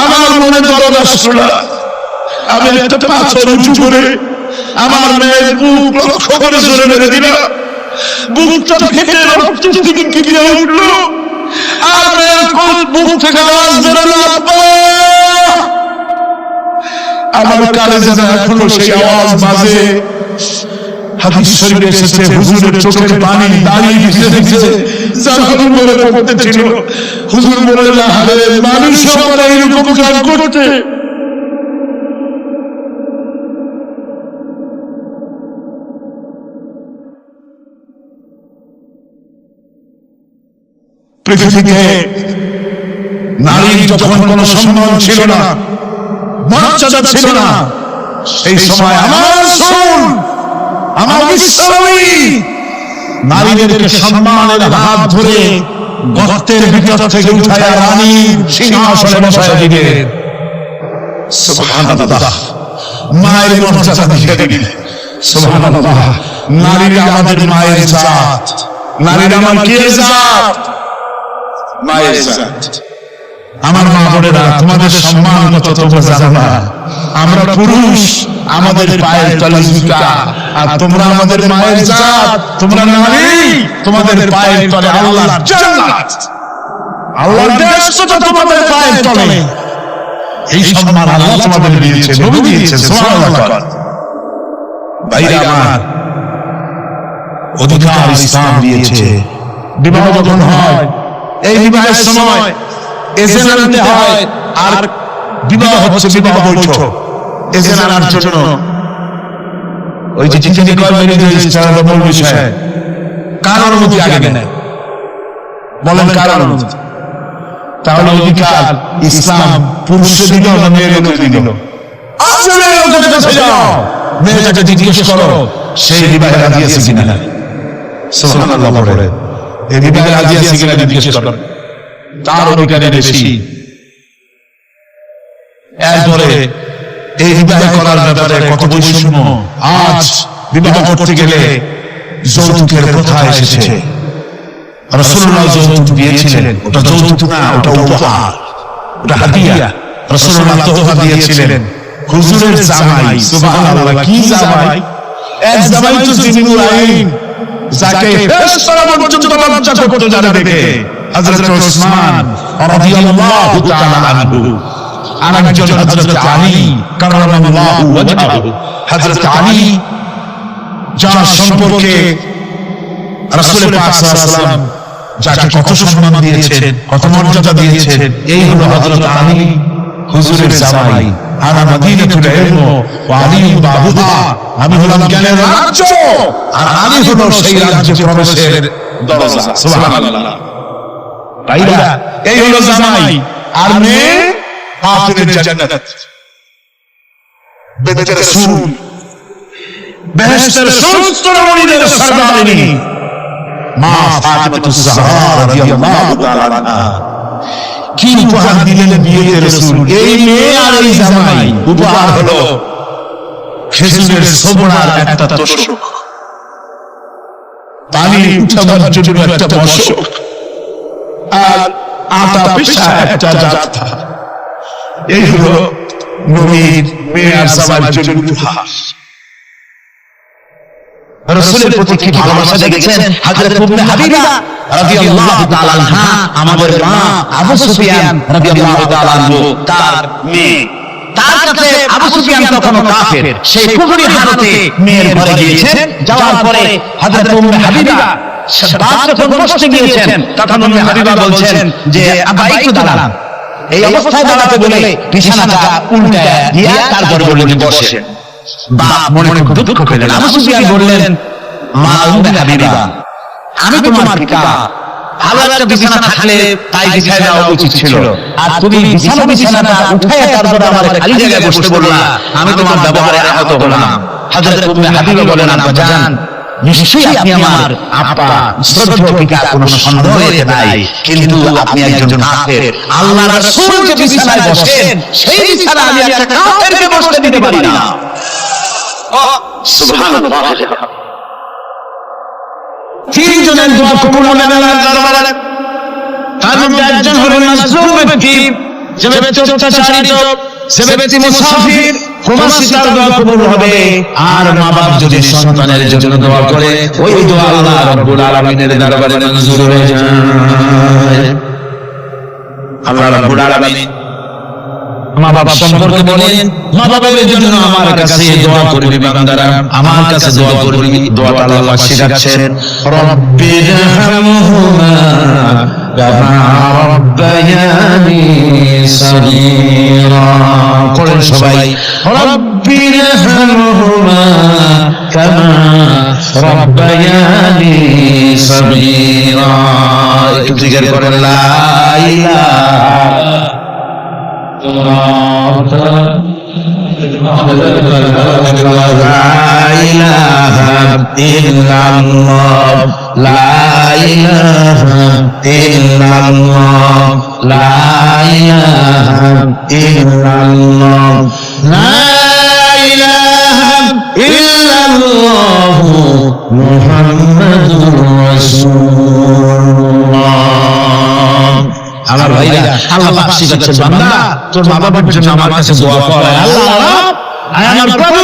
Speaker 1: আমার মনে দরদ আসলো না। আমি একটা পাথর উঁচু করে আমার মেয়ের বুক লক্ষ্য করে জোরে মেরে দিলাম। বুকটা ফেটে রক্ত কিনে উঠলো, আর মেয়ের বুক থেকে আওয়াজ বেরোলো, আব্বা। আমার কানে যেন এখনো সেই আওয়াজ বাজে। হাদিস শরীফে এসেছে হুজুরের চোখের পানি দাঁড়িয়ে ভিজে ভিজে জানান বলে পড়তেছিল। হুজুর বললেন, আরে মানুষ আমার এরকম কাজ করতে। পৃথিবীতে নারীর যখন কোন সম্মান ছিল না, মর্যাদা ছিল না, সেই সময় আমার বিশ্বনবী নারীদেরকে সম্মানের হাত ধরে গর্তের ভিতর থেকে উঠায় রানীর সিংহাসনে বসায় দিলেন। সুবহানাল্লাহ। মায়ের মর্যাদা দিয়ে দিলেন। সুবহানাল্লাহ। নারীরা আমাদের মায়ের জাত, নারীরা আমার কি জাত? মায়ের জাত।
Speaker 2: আমার মা বোনেরা, তোমাদের সম্মান কত তোমরা জানো না। আমরা পুরুষ, আমাদের পায়ের তলে জুতা, আর তোমরা আমাদের মায়ের জাত, তোমরা নারী, তোমাদের পায়ের তলে আল্লাহর জান্নাত, আল্লাহর দেশ তো তোমাদের পায়ের তলে। এই সম্মান আল্লাহ তোমাদের দিয়েছে, নবী দিয়েছে। সুবহানাল্লাহ। ভাইরা আমার, অধিকার ইসলাম দিয়েছে। বিবাহ যখন হয়, এই বিবাহের সময় এজেন্ট আনতে হয়, আর বিবাহ হচ্ছে বিবাহ বৈঠক। এজেন্ট আনার জন্য ওই যে চিঠি কয় মেরে দিয়েছে মূল বিষয়, কার অনুমতি আগে নেয়? বলেন কার অনুমতি? তাহলে অধিকার ইসলাম পুরুষের দিল না মেয়ের অনুমতি দিল? আসলে ওদের কাছে যাও, মেয়েটাকে জিজ্ঞেস করো সেই বিবাহে রাজি আছে কিনা। সুবহানাল্লাহ পড়ে এই বিবাহে রাজি আছে কিনা জিজ্ঞেস করো, তার অধিকারে বেশি। এরপরে এই বিবাহ করার ব্যাপারে কত বৈষম্য। আজ বিবাহ করতে গেলে যৌতুকের প্রথা এসেছে। রাসূলুল্লাহ যৌতুক দিয়েছিলেন, ওটা যৌতুক না, ওটা উপহার, ওটা হাদিয়া। রাসূলুল্লাহ তোহফা দিয়েছিলেন হুজুরের জামাই। সুবহানাল্লাহ, কি জামাই? এক জামাই তো জিন্নুর আইন, যাকে ফেরেশতারা পর্যন্ত লজ্জা করতে জানে দেখে হযরত ওসমান রাদিয়াল্লাহু তাআলা আনহু। আরেকজন হযরত আলী কাররামাল্লাহু ওয়াজহাহু। হযরত আলী যার সম্পর্কে রাসূল পাক সাল্লাল্লাহু আলাইহি ওয়াসাল্লাম যাকে কত সম্মান দিয়েছেন, কত মর্যাদা দিয়েছেন, এই হলো হযরত আলী হুজুরের জামাই। আনা মদিনাতুল ইলম ওয়া আলী বাবুহা। আমি হলাম জ্ঞানের রাজ্য, আর আলী হলো সেই রাজ্যে প্রবেশের দরজা। সুবহানাল্লাহ। ভাইরা, এই হলো জামাই, আর মেয়ে পাখির জান্নাত, বেতের রাসূল, বেহেশতের সমস্ত রমণীদের সরদারিনী মা ফাতিমাতুজ জাহরা রাদিয়াল্লাহু তাআলা আনহা। কি উপহার দিলেন বিয়েতে রাসূল? এই মেয়ে আর এই জামাই। উপহার হলো খেজুরের ছোবড়ার একটা তোষক, পানি উঠাবার জন্য একটা মশক, আর আটা পিষা একটা জাতা। এই হলো নবীর মেয়ে আর জামাইয়ের জন্য উপহার। রাসূলের প্রতি কি ভালোবাসা দেখেছেন? হযরত উম্মে হাবিবা রাদিয়াল্লাহু তাআলা আনহা, আমাদের মা আবু সুফিয়ান রাদিয়াল্লাহু তাআলা আনহু, তার মেয়ে। তার কাছে আবু সুফিয়ান তখন কাফের, সেই কুফরি হালতে মেয়ের ঘরে গিয়েছেন। যাওয়ার পরে হযরত উম্মে হাবিবা বাদ যখন বসতে গিয়েছেন, তখন উম্মে হাবিবা বলছেন যে আব্বা একটু দাঁড়ান। এই অবস্থায় দাঁড়াতে বলে বিছানাটা উল্টায় দিয়ে তারপর বললেন বসেন। বাপ মনে খুব দুঃখ পেলেন। আবু সুফিয়ান বললেন, মা উম্মে হাবিবা, আমি তোমার পিতা, ভালো একটা বিছানা থাকলে তাই বিছায় দেওয়া উচিত ছিল, আর তুমি বিছানাটা উঠায় তারপর আমার খালি জায়গায় বসতে বললা, আমি তোমার ব্যবহারে আহত হলাম। হযরত উম্মে হাবিবা বলেন, আব্বা জান, নিশ্চয়ই আপনি আমার আপা, শ্রদ্ধেয় পিতা, কোনো সন্দেহ এতে নাই, কিন্তু আপনি একজন কাফের। আল্লাহর রাসূল যে বিছানায় বসেন, সেই বিছানা আমি একটা কাফেরকে বসতে দিতে পারি না। সুবহানাল্লাহ। তিনজনের দোয়া কবুল হলেন আল্লাহর দরবারে। তার মধ্যে একজন হলেন মাজলুম ব্যক্তি, যে ব্যক্তি অত্যাচারিত, সে ব্যক্তি মুসাফির, প্রবাসী, তার দোয়া কবুল হবে। আর মা বাপ যদি সন্তানের জন্য দোয়া করে, ওই দোয়া আল্লাহ রাব্বুল আলামিনের দরবারে মঞ্জুর হয়ে যায়। আল্লাহ রাব্বুল আলামিন মা বাবা সম্পর্কে বলেন, মা বাবার জন্য আমার কাছে দোয়া করবি বান্দারা, আমার কাছে দোয়া করবি। দোয়াটা আল্লাহ শিখাচ্ছেন, রব্বিরহামহুমা কামা রাব্বায়ানি সগীরা। পড়েন সবাই, রব্বিরহামহুমা কামা রাব্বায়ানি সগীরা। একটু জিকির করেন, লা ইলাহা لا إله إلا الله لا إله إلا الله لا إله إلا الله لا إله إلا الله محمد رسول الله
Speaker 1: আমার ভাইরা, আল্লাহ পাক শিখাচ্ছেন, বান্দা তোর মা বাবার জন্য আমার কাছে দোয়া কর। আল্লাহ, আয় আমার প্রভু,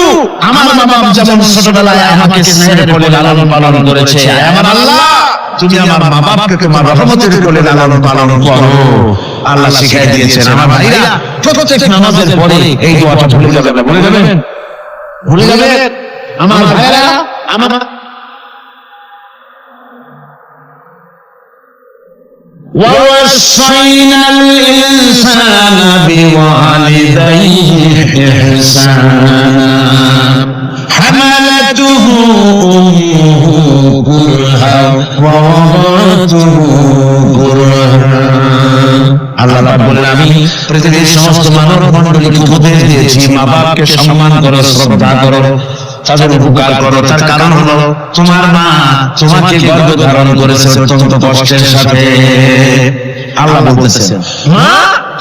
Speaker 1: আমার মা বাবা যেমন ছোটবেলায় আমাকে স্নেহের কোলে লালন পালন করেছে, আয় আমার আল্লাহ তুমি আমার মা বাবাকে তোমার রহমতের কোলে লালন পালন করো। আল্লাহ শিখিয়ে দিয়েছেন। আমার ভাইরা, প্রত্যেক নামাজের পরে এই দোয়াটা ভুলে যাবেন না, ভুলে যাবেন, ভুলে যাবেন। আমার ভাইরা, আমার ووصينا الإنسان بوالديه إحسانا حملته أمه كرها ووضعته كرها। আল্লাহ পাক বলেন, আমি পৃথিবীর সমস্ত মানব মণ্ডলীকে উপদেশ দিয়েছি, মা বাপকে সম্মান করো, শ্রদ্ধা করো, তাদের উপকার করো। তার কারণ হলো তোমার মা তোমাকে গর্ভে ধারণ করেছে অত্যন্ত কষ্টের সাথে। আল্লাহ বলতেছেন, মা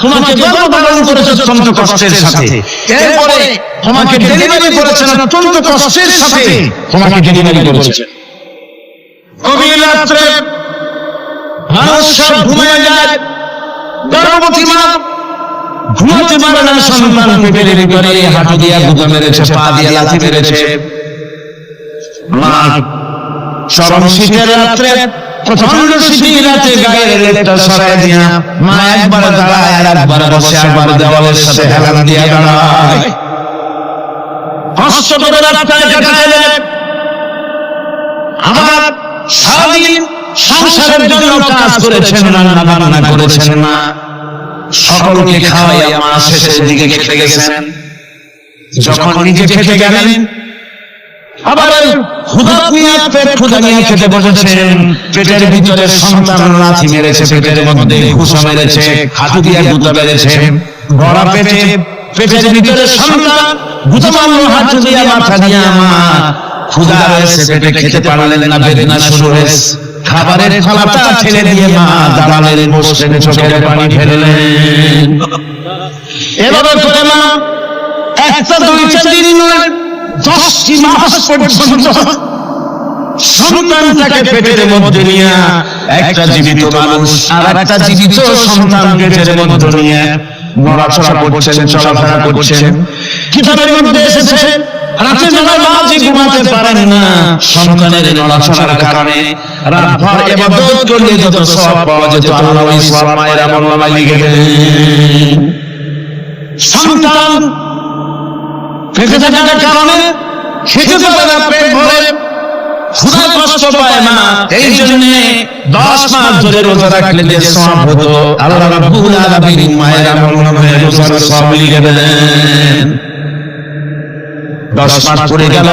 Speaker 1: তোমাকে গর্ভে ধারণ করেছে অত্যন্ত কষ্টের সাথে, এরপরে তোমাকে ডেলিভারি করেছেন অত্যন্ত কষ্টের সাথে, তোমাকে ডেলিভারি করেছেন। গভীর রাত্রে মানুষ সব ঘুমিয়ে যায়, গর্ভবতী মা ঘুমাতে পারে না, সন্তান পেটের ভিতরে হাঁটু দিয়া গুঁতো মেরেছে, পা দিয়া লাথি মেরেছে। মা চরম শীতের রাত্রে, প্রচন্ড শীতের রাতে গায়ের লেপটা সরাই দিয়া মা একবার দাঁড়ায় আর একবার বসে, একবার দেওয়ালের সাথে হেলান দিয়া দাঁড়ায়। কষ্ট করে রাস্তায় কাটাইলেন। আমার সারাদিন সংসারের জন্য কাজ করেছেন, রান্না বান্না করেছেন, মা সকলকে খাওয়াইয়া মা শেষের দিকে খেতে গেছেন। যখন নিজে খেতে গেলেন, আবার ক্ষুধা নিয়ে খেতে বসেছেন। পেটের ভিতরে সন্তান লাথি মেরেছে, পেটের মধ্যে ঘুষা মেরেছে, হাঁটু দিয়ে গুঁতো মেরেছে। ভরা পেটে, পেটের ভিতরে সন্তান গুঁতো মারলো হাঁটু দিয়ে, মাথা দিয়ে। মা ক্ষুধা হয়েছে, পেটে খেতে পারলেন না, বেদনা শুরু হয়েছে। খাবারের থালাটা ঠেলে দিয়ে মা দাঁড়ালেন, বসলেন, চোখের পানি ফেললেন। এভাবে করে মা একটা দুইটা দিন নয়, 10টি মাস পর্যন্ত সন্তানটাকে পেটের মধ্যে নিয়ে, একটা জীবিত মানুষ আর একটা জীবিত সন্তান পেটের মধ্যে নিয়ে নড়াচড়া করছেন, চলাফেরা করছেন। কিতাবের মধ্যে এসেছে, রাতে যারা মাঝে ঘুমাতে পারেন না, সন্তানের নড়াচড়ার কারণে রাতভর ইবাদত করলে যত সওয়াব পাওয়া যেত, আল্লাহ ওই সওয়াব মায়ের আমলনামায় লিখে দেন। সন্তান পেটে থাকার কারণে খেতে পারে না, পেট ভরে ক্ষুধা কষ্ট পায় না, এই জন্য 10 মাস ধরে রোজা রাখলে যে সওয়াব হতো, আল্লাহ রাব্বুল আলামিন মায়ের আমলনামায় রোজার সওয়াব লিখে দেন। 10 মাস পরে গেল,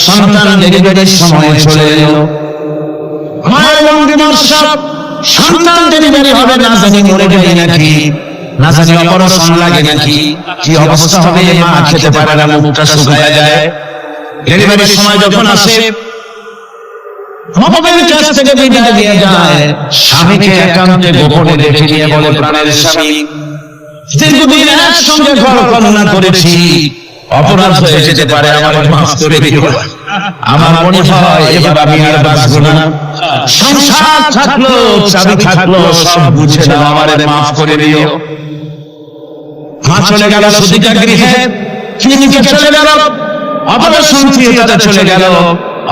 Speaker 1: সন্তান ডেলিভারির সময় চলে এলো। মায়ের লম্বিমার সব সন্তান ডেলিভারি হবে, না জানি মরে যায় নাকি, না জানি অপারেশন লাগে নাকি, কি অবস্থা হবে। মা খেতে পারে না, মুখটা শুকিয়ে যায়। ডেলিভারির সময় যখন আসে, বাবার কাছ থেকে বিদায় দিয়ে যায়, স্বামীকে একান্তে গোপনে ডেকে নিয়ে বলে, প্রাণের স্বামী, দীর্ঘদিন একসঙ্গে ঘর কল্পনা করেছি, অপরাধ হয়ে যেতে পারে, আমার মাফ করে দিও। আমার মনে হয় এবার আমি আর বাঁচব না। সংসার থাকলো, চাবি থাকলো, সব বুঝে নাও, আমারে মাফ করে দিও। মা চলে গেল সুদিকা গৃহে, ক্লিনিকে চলে গেল, অপারেশন থিয়েটারে চলে গেল,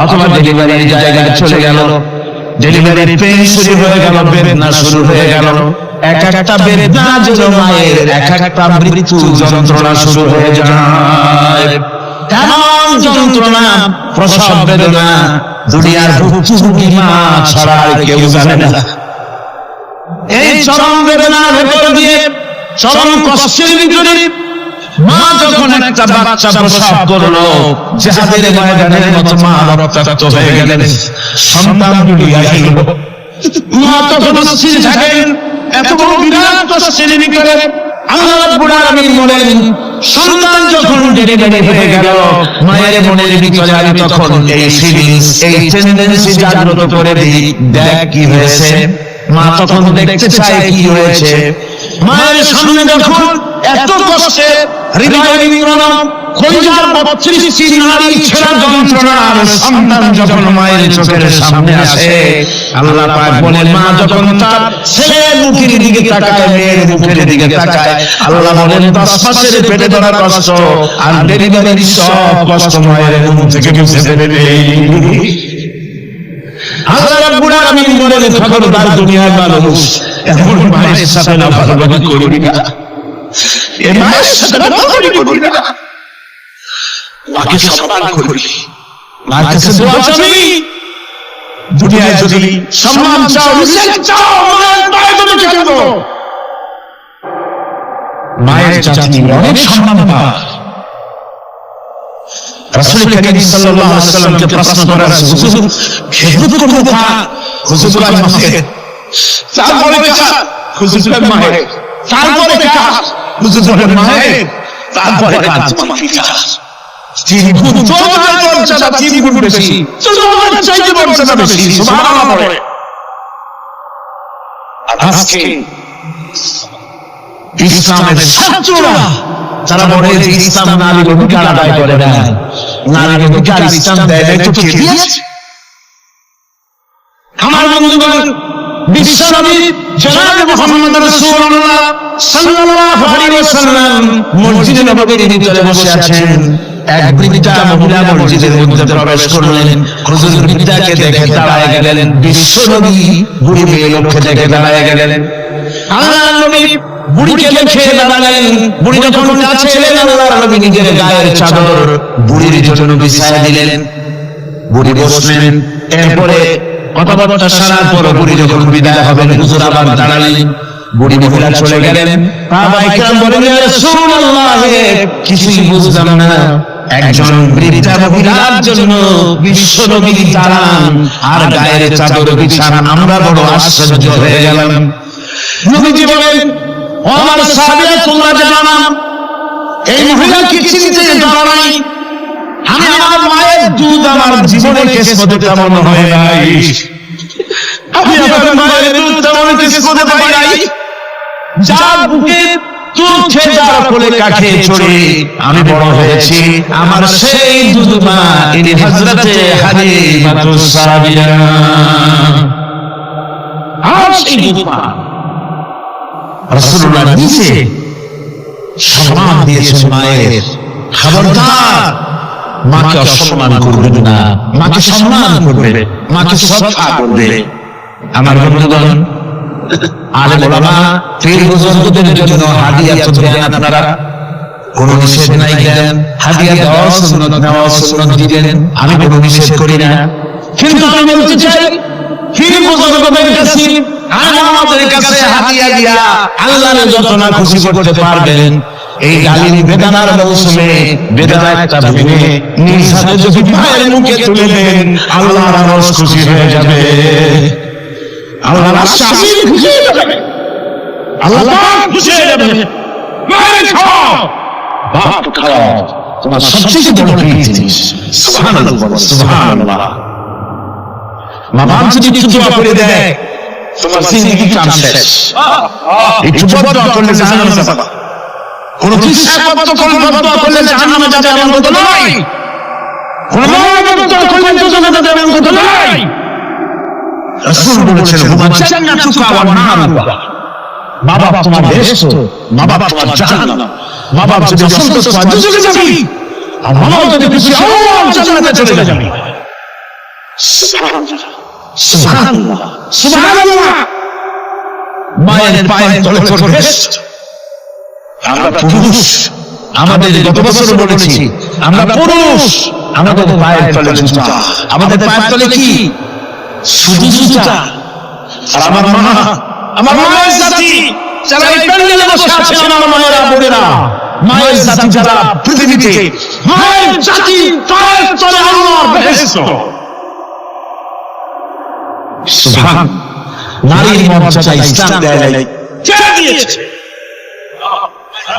Speaker 1: অথবা ডেলিভারির জায়গায় চলে গেল। ডেলিভারির পেইন শুরু হয়ে গেল, বেদনা শুরু হয়ে গেল। এক একটা বেদনা যেন মায়ের এক একটা মৃত্যু যন্ত্রণা শুরু হয়ে যায়। এমন যন্ত্রণা, প্রসব বেদনা দুনিয়ার ভুক্তভোগী মা ছাড়া আর কেউ জানে না। এই চরম বেদনার ভেতর দিয়ে, চরম কষ্টের ভিতরে মা যখন একটা বাচ্চা প্রসব করলো, জিহাদের ময়দানের মতো মা রক্তাক্ত হয়ে গেলেন, সন্তান দুনিয়ায় এলো। মা তখন অস্থির থাকেন, এত বড় বিরাট কষ্টের ভিতরে আল্লাহ রাব্বুল আলামিন বলেন, সন্তান যখন ডেলিভারি হয়ে গেল, মায়ের মনের ভিতরে আমি তখন এই ফিলিংস, এই টেন্ডেন্সি জাগ্রত করে দিই, দেখ কি হয়েছে। মা তখন দেখতে চায় কি হয়েছে। মায়ের সামনে যখন এত কষ্টে হৃদয় বিমীর্ণ কলিজার 32টি নারী ছেঁড়া যন্ত্রণার সন্তান যখন মায়ের চোখের সামনে আসে, আল্লাহ পাক বলেন, মা যখন তার ছেলের মুখের দিকে তাকায়, মেয়ের মুখের দিকে তাকায়, আল্লাহ বলেন 10 মাসের পেটে ধরা কষ্ট আর ডেলিভারির সব কষ্ট মায়ের মুখ থেকে মুছে দেবে। আল্লাহ রাব্বুল আলামিন বলেন, খবরদার দুনিয়ার মানুষ, এমন মায়ের সাথে না ভালোবাসা করবি না, এই মায়ের সাথে না ভালোবাসা করবি না, মাকে সম্মান করবি, মার কাছে দোয়া চাবি। দুনিয়ায় যদি সম্মান চাও, রিসপেক্ট চাও, মায়ের পায়ে ধরে কাঁদো। মায়ের জাতি অনেক সম্মান পায়। রাসূল করিম সাল্লাল্লাহু আলাইহি ওয়াসাল্লামকে প্রশ্ন করা হয়েছে, হুজুর খেদমত করব কার? হুজুর বলেন, মায়ের। তারপরে কার? হুজুর বলেন, মায়ের। তারপরে কার? হুজুর বলেন, মায়ের। তারপরে কার? তোমার পিতা। 3 গুণ, তোমার মর্যাদা 3 গুণ বেশি, তোমার চাইতে মর্যাদা বেশি। সুবহানাল্লাহ বলে। আজকে ইসলামের ছাত্ররা তারা বলে যে ইসলাম নারীর অধিকার আদায় করে না, নারীর অধিকার ইসলাম দেয় না, তো কে দিয়েছে? আমার বন্ধুগণ, বিশ্বনবী জনাব মুহাম্মদ রাসূলুল্লাহ সাল্লাল্লাহু আলাইহি ওয়াসাল্লাম মসজিদে নববীর ভিতরে বসে আছেন। এক বৃদ্ধা মহিলা মসজিদের মধ্যে প্রবেশ করলেন। হুজুর বৃদ্ধাকে দেখে দাঁড়ায় গেলেন, বিশ্বনবী বুড়ি মেয়ে লোককে দেখে দাঁড়ায় গেলেন। আল্লাহর নবী বুড়িকে দেখে দাঁড়ালেন। বুড়ি যখন কাছে এলেন, আল্লাহর নবী নিজের গায়ের চাদর বুড়ির জন্য বিছায়া দিলেন। বুড়ি বসলেন। এরপরে কথাবার্তা সারার পর বুড়ি যখন বিদায় হবেন, হুজুর আবার দাঁড়ালেন। বুড়ি মহিলা চলে গেলেন। সাহাবায়ে কেরাম বলেন, ইয়া রাসূলুল্লাহ, কিছুই বুঝলাম না, একজন বৃদ্ধা মহিলার জন্য বিশ্বনবী দাঁড়ান আর গায়ের চাদর বিছান, আমরা বড় আশ্চর্য হয়ে গেলাম। নবীজি বলেন, ও আমার সাহাবীরা, তোমরা জানো এই মহিলা কি চিনতে পারো নাই? আমি আমার মায়ের দুধ আমার জীবনে কিসমতে তেমন হয় নাই, আমি আমার মায়ের দুধ তেমন কিসমতে পাই নাই। যার বুকে দুধ খেয়ে, যার কোলে কাঠে চড়ে আমি বড় হয়েছি, আমার সেই দুধ মা ইনি হযরতে হালিমাতুস সাদিয়া। আর সেই দুধ মা রাসূলুল্লাহ নিজে সম্মান দিয়েছেন মায়ের। খবরদার মাকে অসম্মান করবেন না, মাকে সম্মান করবে, মাকে শ্রদ্ধা করবে। আমার বন্ধুগণ, আলেম ওলামা পীর বুজুর্গদের জন্য হাদিয়া তো দেন আপনারা, কোনো নিষেধ নাই, দেন। হাদিয়া দেওয়া সুন্নাত, নেওয়া সুন্নাত দিবেন, আমি কোনো নিষেধ করি না। কিন্তু আমি বলতে চাই, পীর বুজুর্গদের কাছে আমাদের কাছে হাদিয়া দিয়া আল্লাহর যত না খুশি করতে পারবেন, এই গালিব বেদানার মৌসুমে বেদানা একটা ভেঙে নিজ হাতে যদি মায়ের মুখে তুলে দেন, আল্লাহর আরশ খুশি হয়ে যাবে, আল্লাহর আরশ খুশি হয়ে যাবে, আল্লাহ পাক খুশি হয়ে যাবে। মায়ের খাও, বাপ খাও, তোমার সবচেয়ে বড় জিনিস। সুবহানাল্লাহ, সুবহানাল্লাহ। মা বাপ যদি একটু দোয়া করে দেয়, তোমার জিন্দেগি কাম শেষ। একটু দোয়া করলে জাহান্নামে যাবে। কোন বিশ্বাসপত্র দোয়া করলে জাহান্নামে যাবে এমন কথা নয়, কোন দোয়া করলে জান্নাতে যাবে এমন কথা নয়। রাসূল বলেছেন, হুমা জান্নাতুকা ওয়া নারুকা। মা বাপ তোমার বেহেশত, মা বাপ তোমার জাহান্নাম। মা বাপ যদি অসন্তুষ্ট হয়, দুজকে যাবি, আর মা বাপ যদি খুশি হয়, জান্নাতে চলে যাবি। সুবহানাল্লাহ, সুবহানাল্লাহ, সুবহানাল্লাহ। মায়ের পায়ের তলে করবে। আমরা পুরুষ, আমাদের গত বছর বলেছি, আমরা পুরুষ, আমাদের পায়ের তলে জুতা, আমাদের পায়ের তলে কি? শুধু জুতা। আর আমার মা, আমার মায়ের জাতি যারা এই প্যান্ডেলে বসে আছে, আমার মায়েরা বোনেরা, মায়ের জাতি যারা পৃথিবীতে, মায়ের জাতি পায়ের তলে আল্লাহর বেহেশত। সুবহান। নারীর মর্যাদা ইসলাম দেয় নাই, কে দিয়েছে?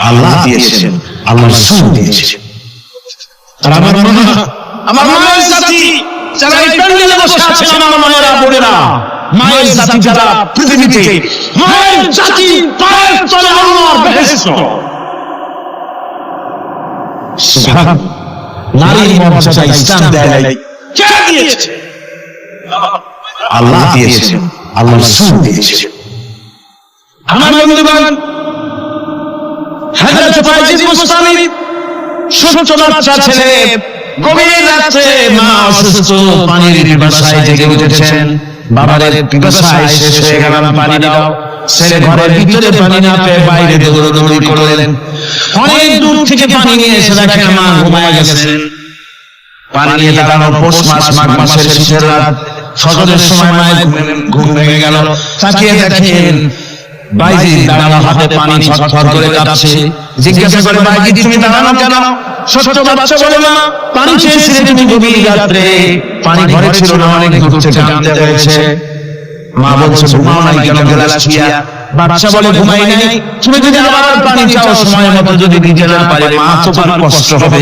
Speaker 1: আল্লাহ দিয়েছেন, আল্লাহ রাসূল দিয়েছেন। আর আমার মা, আমার মায়ের জাতি যারা এই প্যান্ডেলে বসে আছে, আমার মায়েরা বোনেরা,
Speaker 2: মায়ের জাতি যারা পৃথিবীতে, মায়ের জাতি পায়ের তলে আল্লাহর বেহেশত। সুবহান, নারীর মর্যাদা ইসলাম দেয় নাই, কে দিয়েছে? আল্লাহ দিয়েছে, আল্লাহ রাসূল দিয়েছে। আমার বন্ধুগণ, হযরত বাইজিদ বুস্তামি ছোট বাচ্চা ছেলে, গভীর রাতে মা অসুস্থ, পানির পিপাসায় জেগে উঠেছেন। বাবার পিপাসায় শেষ হয়ে গেলাম, পানি দাও। ছেলে ঘরের ভিতরে পানি না পেয়ে বাইরে দৌড়াদৌড়ি করলেন। অনেক দূর থেকে পানি নিয়ে এসে দেখেন মা ঘুমায় গেছেন। পানি নিয়ে দাঁড়ানো পৌষ মাস, মাঘ মাসের শীতের রাত, ফজরের সময় মায়ের ঘুম ভেঙে গেল। তাকিয়ে দেখেন বাইজিদ দাঁড়ানো, হাতে পানি থরথর করে কাঁপছে। জিজ্ঞাসা করে, বাইজিদ তুমি দাঁড়ানো কেন? ছোট্ট বাচ্চা বলে, মা পানি চেয়েছিলে তুমি গভীর রাত্রে, পানি ঘরে ছিল না, অনেক দূর থেকে আনতে হয়েছে। মা বলছে, ঘুমাও নাই কেন গেলাস ছিয়া? বাচ্চা বলে, ঘুমাই নাই। তুমি যদি আবার পানি চাও সময় মতো যদি দিতে না পারে, মা তো তোমার কষ্ট হবে।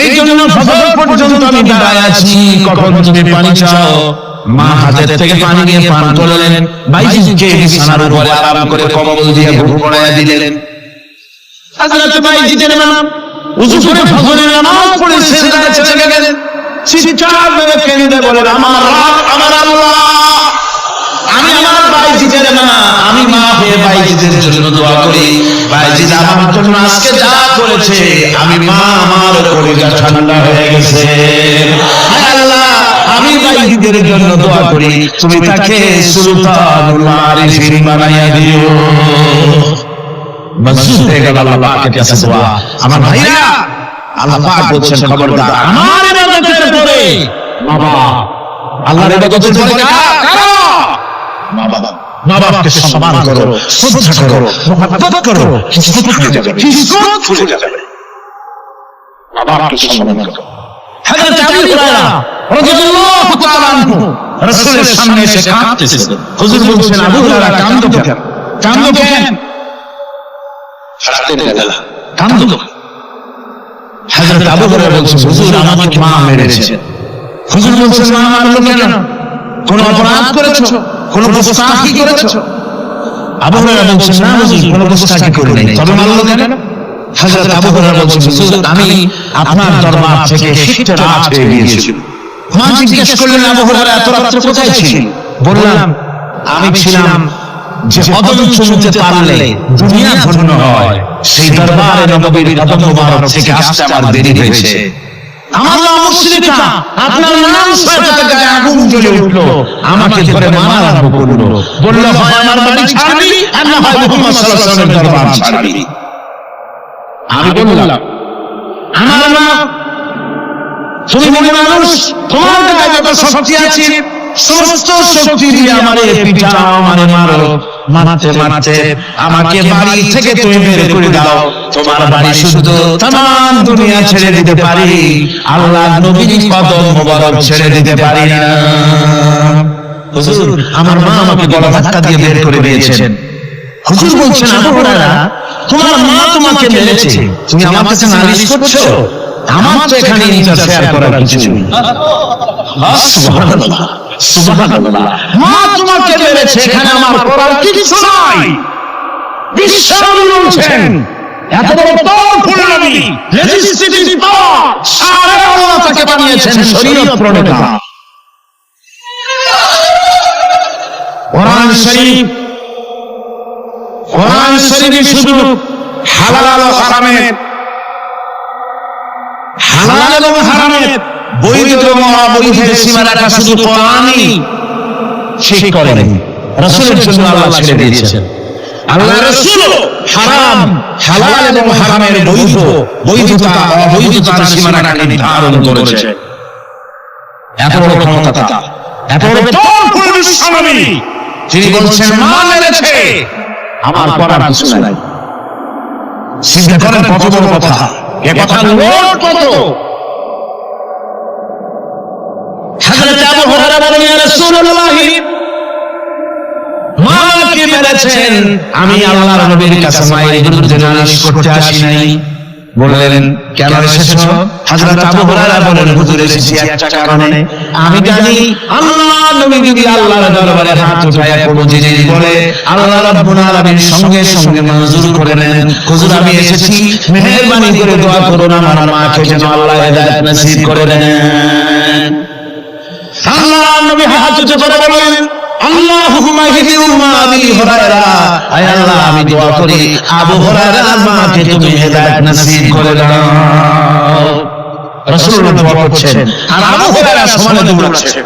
Speaker 2: এই জন্য ফজর পর্যন্ত আমি দাঁড়ায় আছি, কখন তুমি পানি চাও। মা হাতের থেকে পানি নিয়ে পান করলেন। বাইজিদকে বিছানার উপরে আরাম করে কম্বল দিয়ে ঘুম পড়াইয়া দিলেন। হযরত বাইজিদের মা ওযু করে ফজরের নামাজ পড়ে সিজদায় চলে গেলেন। চিৎকার করে কেঁদে বলেন, আমার রব, আমার আল্লাহ, আমি আমার বাইজিদের মা, আমি মা হয়ে বাইজিদের জন্য দোয়া করি। বাইজিদ আমার জন্য আজকে যা করেছে, আমি মা, আমার কলিজা ঠান্ডা হয়ে গেছে। হায় আল্লাহ, আমি বাইজিদের জন্য দোয়া করি, তুমি তাকে সুলতানুল আরিফিন বানাইয়া দিও। মসজিদ হয়ে গেল আল্লাহ পাকের কাছে দোয়া। আমার ভাইরা, আল্লাহ পাক বলছেন, খবরদার আমার ইবাদতের পরে মা বাবা, আল্লাহর ইবাদতের পরে কারা? মা বাবা। মা বাবাকে সম্মান করো, শ্রদ্ধা করো, মহব্বত করো, কিসমত খুলে যাবে, কিসমত খুলে যাবে। মা বাবাকে সম্মান করো। হযরত আবু হুরায়রা রাদিয়াল্লাহু তাআলা আনহু রাসূলের সামনে এসে কাঁদতেছেন। হুজুর বলছেন, আবু হুরায়রা কাঁদো কেন? কাঁদো কেন? রাতের বেলা কাঁদো কেন? হযরত আবু হুরায়রা বলছেন, হুজুর আমাকে মা মেরেছে। হুজুর বলছেন, মা মারলো কেন? কোন অপরাধ করেছো? কোন গোস্তাখি করেছো? আবু হুরায়রা বলছেন, না হুজুর, কোন গোস্তাখি করি নাই, তবে মারলো কেন? হযরত আবু হুরায়রা বলছেন, হুজুর আমি আপনার দরবার থেকে শিখতে রাত হয়ে গিয়েছিল। মা জিজ্ঞেস করলেন, আবু হুরায়রা এত রাত্রে কোথায় ছিলেন? বললাম, আমি ছিলাম যে কদম চুমতে পারলে দুনিয়া ধন্য হয়, সেই দরবারে নবীর কদম মোবারক থেকে আসতে আমার দেরি হয়েছে। আমার নাম মুশরিকা, আপনার নাম শয়তানের গায়ে আগুন জ্বলে উঠলো, আমাকে ধরে মারা আরম্ভ করলো। বলল, হয় আমার বাড়ি ছাড়বি, আর না হয় মুহাম্মদ সাল্লাল্লাহু আলাইহি ওয়াসাল্লামের দরবার ছাড়বি। আমি বললাম, আমার মা, তুমি মনে মানুষ, তোমার গায়ে যত শক্তি আছে সমস্ত শক্তি দিয়ে আমারে পিটাও, আমারে মারো। মারতে মারতে আমাকে বাড়ি থেকে তুমি বের করে দাও। তোমার বাড়ি শুধু তামাম দুনিয়া ছেড়ে দিতে পারি, আল্লাহর নবীর কদম মোবারক ছেড়ে দিতে পারি না। হুজুর, আমার মা আমাকে গলা ধাক্কা দিয়ে বের করে দিয়েছেন। হুজুর বলছেন, আবু হুরায়রা, তোমার মা তোমাকে মেরেছে, তুমি আমার কাছে নালিশ করছো? আমার তো এখানে ইন্টারফেয়ার করার কিছু নেই। সুবহানাল্লাহ, সুবহানাল্লাহ, মা তোমাকে মেরেছে, এখানে আমার করার কিছু নাই। বিশ্বনবী বলছেন, এত বড় পাওয়ারফুল নবী, লেজিসলেটিভ পাওয়ার, সারা আল্লাহ তাকে বানিয়েছেন শরীয়ত প্রণেতা। কোরআন শরীফ, কোরআন শরীফে শুধু হালাল ও হারামের, হালাল এবং হারামের, বৈধ এবং অবৈধের সীমারেখা শুধু কোরআনই ঠিক করেন, রাসূলের জন্য আল্লাহ ছেড়ে দিয়েছেন। আল্লাহ রাসূল হারাম, হালাল এবং হারামের বৈধ, বৈধতা অবৈধতার সীমারেখা নির্ধারণ করেছে। এত বড় ক্ষমতা, এত বড় পাওয়ারফুল বিশ্বনবী, তিনি বলছেন, মা মেরেছে, আমার করার কিছু নাই। চিন্তা করেন কত বড় কথা, এ কথা লোড কত। হযরত আবু হুরায়রা বলেন, ইয়া রাসূলুল্লাহ, মা কে মেরেছেন, আমি আল্লাহর নবীর কাছে মায়ের বিরুদ্ধে নালিশ করতে আসি নাই।
Speaker 1: বললেন কেন এসেছো? হযরত আবু হুরায়রা বলেন হুজুর এসেছি একটা কারণে। আমি জানি আল্লাহর নবী যদি আল্লাহর দরবারে হাত উঠায়া কোনো জিনিস বলে আল্লাহ রাব্বুল আলামিন সঙ্গে সঙ্গে মঞ্জুর করে নেন। হুজুর আমি এসেছি, মেহেরবানি করে দোয়া করুন আমার মাকে যেন আল্লাহ হেদায়েত নসিব করে দেন। আল্লাহর নবী হাত উঁচু করে বলেন আল্লাহুম্মা ইহদি উম্মা আবি হুরায়রা, আয় আল্লাহ আমি দোয়া করি আবু হুরায়রার মাকে তুমি হেদায়েত নসিব করে দাও। রাসূলুল্লাহ দোয়া করছেন আর আবু হুরায়রা সমানে দৌড়াচ্ছে।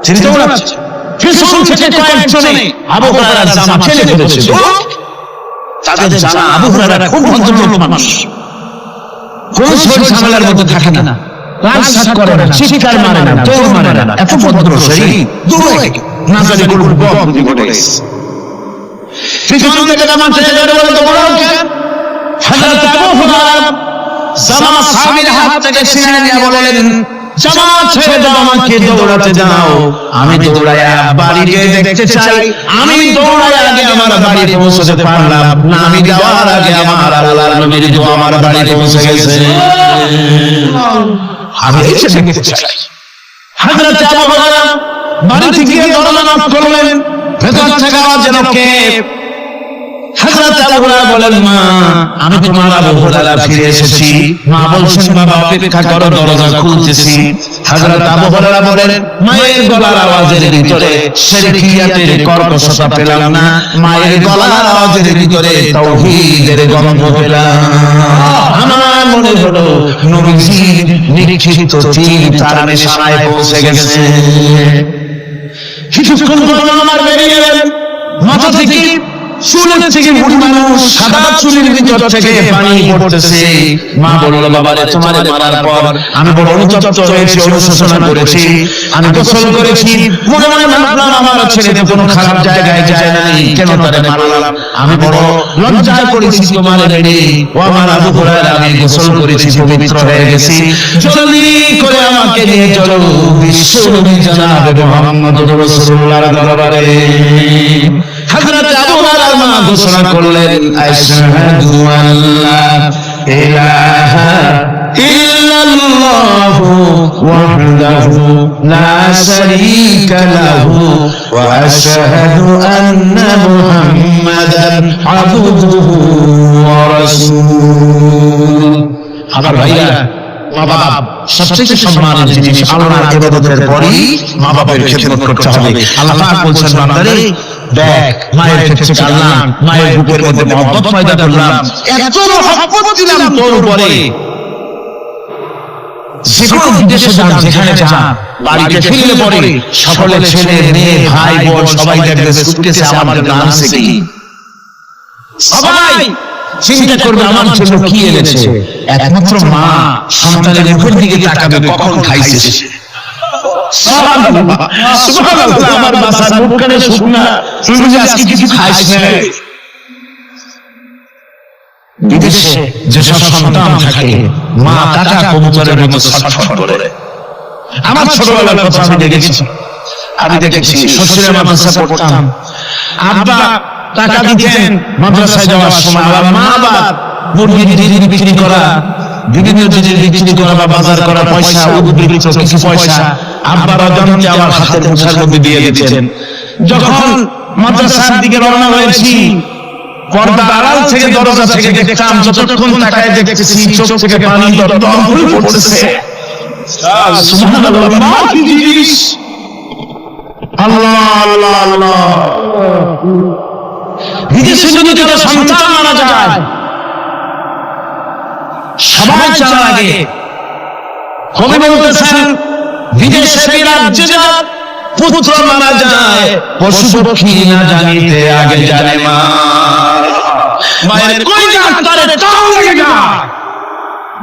Speaker 1: তিনি দৌড়াচ্ছে, পিছন থেকে কয়েকজনে আবু হুরায়রার জামা টেনে ধরেছে। তাদের জানা আবু হুরায়রা খুব ভদ্রলোক মানুষ, কোন ঝামেলার মধ্যে থাকে না, রাগ করে না, চিৎকার মারে না, দৌড় মারে না, এত ভদ্র সেই দৌড়ে না জানি কোন বিপদ ঘটে গেছে। পিছন থেকে জামা টেনে ধরে বলে দৌড়াও কেন? হযরত আবু হুরায়রা জামা সাহাবীর হাত থেকে ছিনিয়ে নিয়ে বলেন জামা ছেড়ে দাও, আমাকে দৌড়াতে দাও। আমি দৌড়ায়া বাড়ি গিয়ে দেখতে চাই আমি দৌড়ায় আগে আমার বাড়ি পৌঁছতে পারলাম না, আমি যাওয়ার আগে আমার আল্লাহর নবীর দোয়া আমার বাড়ি পৌঁছে গেছে। আমি এসে দেখতে চাই। হযরত আবু হুরায়রা বাড়িতে গিয়ে দরজা নক করলেন, ভেতর থেকে আওয়াজ যেন কে? হযরত আবু হুরায়রা বলেন মা আমি তোমার আবু হুরায়রা ফিরে এসেছি। মা বলছেন বাবা অপেক্ষা করো, দরজা খুলতেছি। হযরত আবু হুরায়রা বলেন মায়ের গলার আওয়াজের ভিতরে শিরকিয়াতের কর্কশতা পেলাম না, মায়ের গলার আওয়াজের ভিতরে তাওহীদের গন্ধ পেলাম। আমার মনে হলো নবীজির নিরীক্ষিত তীর তার নিশানায় পৌঁছে গেছে। কিছুক্ষণ পর আমার বেরিয়ে এলেন, মাথা থেকে চুলের থেকে বুড়ি মানুষ, সাদা চুলের ভিতর থেকে পানি পড়তেছে। মা বলল বাবারে তোমার মারার পর আমি বড় অনুতপ্ত হয়েছি, অনুশোচনা করেছি, আমি গোসল করেছি, মনে মনে ভাবলাম আমার ছেলে কোনো খারাপ জায়গায় যায় নাই, কেন তারে মারলাম? আমি বড় লজ্জায় পড়েছি তোমার মেরে। ও আমার আবু হুরায়রা আমি গোসল করেছি, পবিত্র হয়ে গেছি, জলদি করে আমাকে নিয়ে চলো বিশ্বনবী জনাব মুহাম্মদুর রাসূলুল্লাহর দরবারে। হযরত আবু হুরায়রা মা ঘোষণা করলেন আশহাদু আল্লা ইলাহা ইল্লাল্লাহু ওয়াহদাহু লা শারীকা লাহু ওয়া আশহাদু আন্না মুহাম্মাদান আবদুহু ওয়া রাসূলুহু। আমার ভাইরা, মা বাবা সবচেয়ে সম্মানের জিনিস। আল্লাহর ইবাদতের পরই মা বাবার খেদমত করতে হবে। আল্লাহ পাক বলছেন বান্দারে দেখ মায়ের ক্ষেত্রে আল্লাহ মায়ের বুকের মধ্যে মহব্বত পয়দা করলাম, এত মহব্বত দিলাম তোর উপরে, যেকোনো বিদেশে যান যেখানে যান বাড়িতে ফিরলে পরে সকলে ছেলে মেয়ে ভাই বোন সবাই দেখবে সুটকেসে আমার জন্য আনছে কি। সবাই চিন্তা করবে আমার জন্য কি এনেছে। একমাত্র মা সন্তানের মুখের দিকে তাকাবে কখন খাইছে। সুবহানাল্লাহ সুবহানাল্লাহ, আমার বাসার মুখখানে শুকনা, তুই বুঝি আজকে কিছু খাইস না। বিদেশে যেসব সন্তান থাকে মা টাকা কবুতরের মতো ছটফট করে। আমার ছোটবেলার কথা আমি দেখেছি শ্বশুরের মাদ্রাসা পড়তাম, আব্বা টাকা দিতেন মাদ্রাসায় যাওয়ার সময়, আবার মা আবার মুরগির ডিম বিক্রি করা, বিভিন্ন জিনিস বিক্রি করা বা বাজার করা পয়সা, উদ্বৃত্ত কিছু পয়সা আব্বার অজান্তে আমার হাতের মুঠার মধ্যে দিয়ে দিতেন। যখন মাদ্রাসার দিকে রওনা হয়েছি পর্দা আড়াল থেকে দরজা থেকে দেখতাম, যতক্ষণ তাকায় দেখতেছি চোখ থেকে পানি দরদর করে পড়তেছে। সুবহানাল্লাহ, মা কি জিনিস! আল্লাহ আল্লাহ আল্লাহ। বিদেশে যদি কারো সন্তান মারা যায় সবাই জানার আগে কবি বলতেছেন বিদেশে রাজ্যে যার পুত্র মারা যায় পশু পক্ষী না জানিতে আগে জানে মা। মায়ের কই না তারে তাও লাগে না,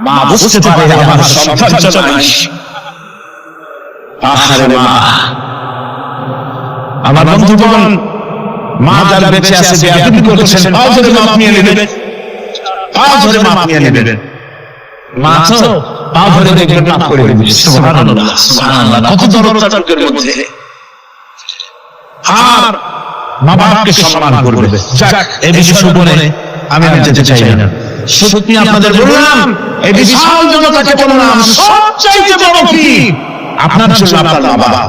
Speaker 1: মা বুঝতে পারে আমার সন্তান জানাই। আহারে মা, আমার বন্ধুগণ, মা যারা বেঁচে আছে বেয়াদবি করেছেন পাও ধরে মাপ নিয়ে নেবেন, পাও ধরে মাপ নিয়ে নেবেন। মা তো পাও ধরে দেখবেন মাপ করে দেবেন। সুবহানাল্লাহ সুবহানাল্লাহ, কত দরদ তাদের মধ্যে। আর মা বাবাকে সম্মান করবে। যাক, এই বিষয় বলে আমি আর যেতে চাই না। সত্যি আপনাদের বললাম, এই বিশাল জনতাকে বললাম সবচাইতে বড় পীর আপনার জন্য আপনার বাবা।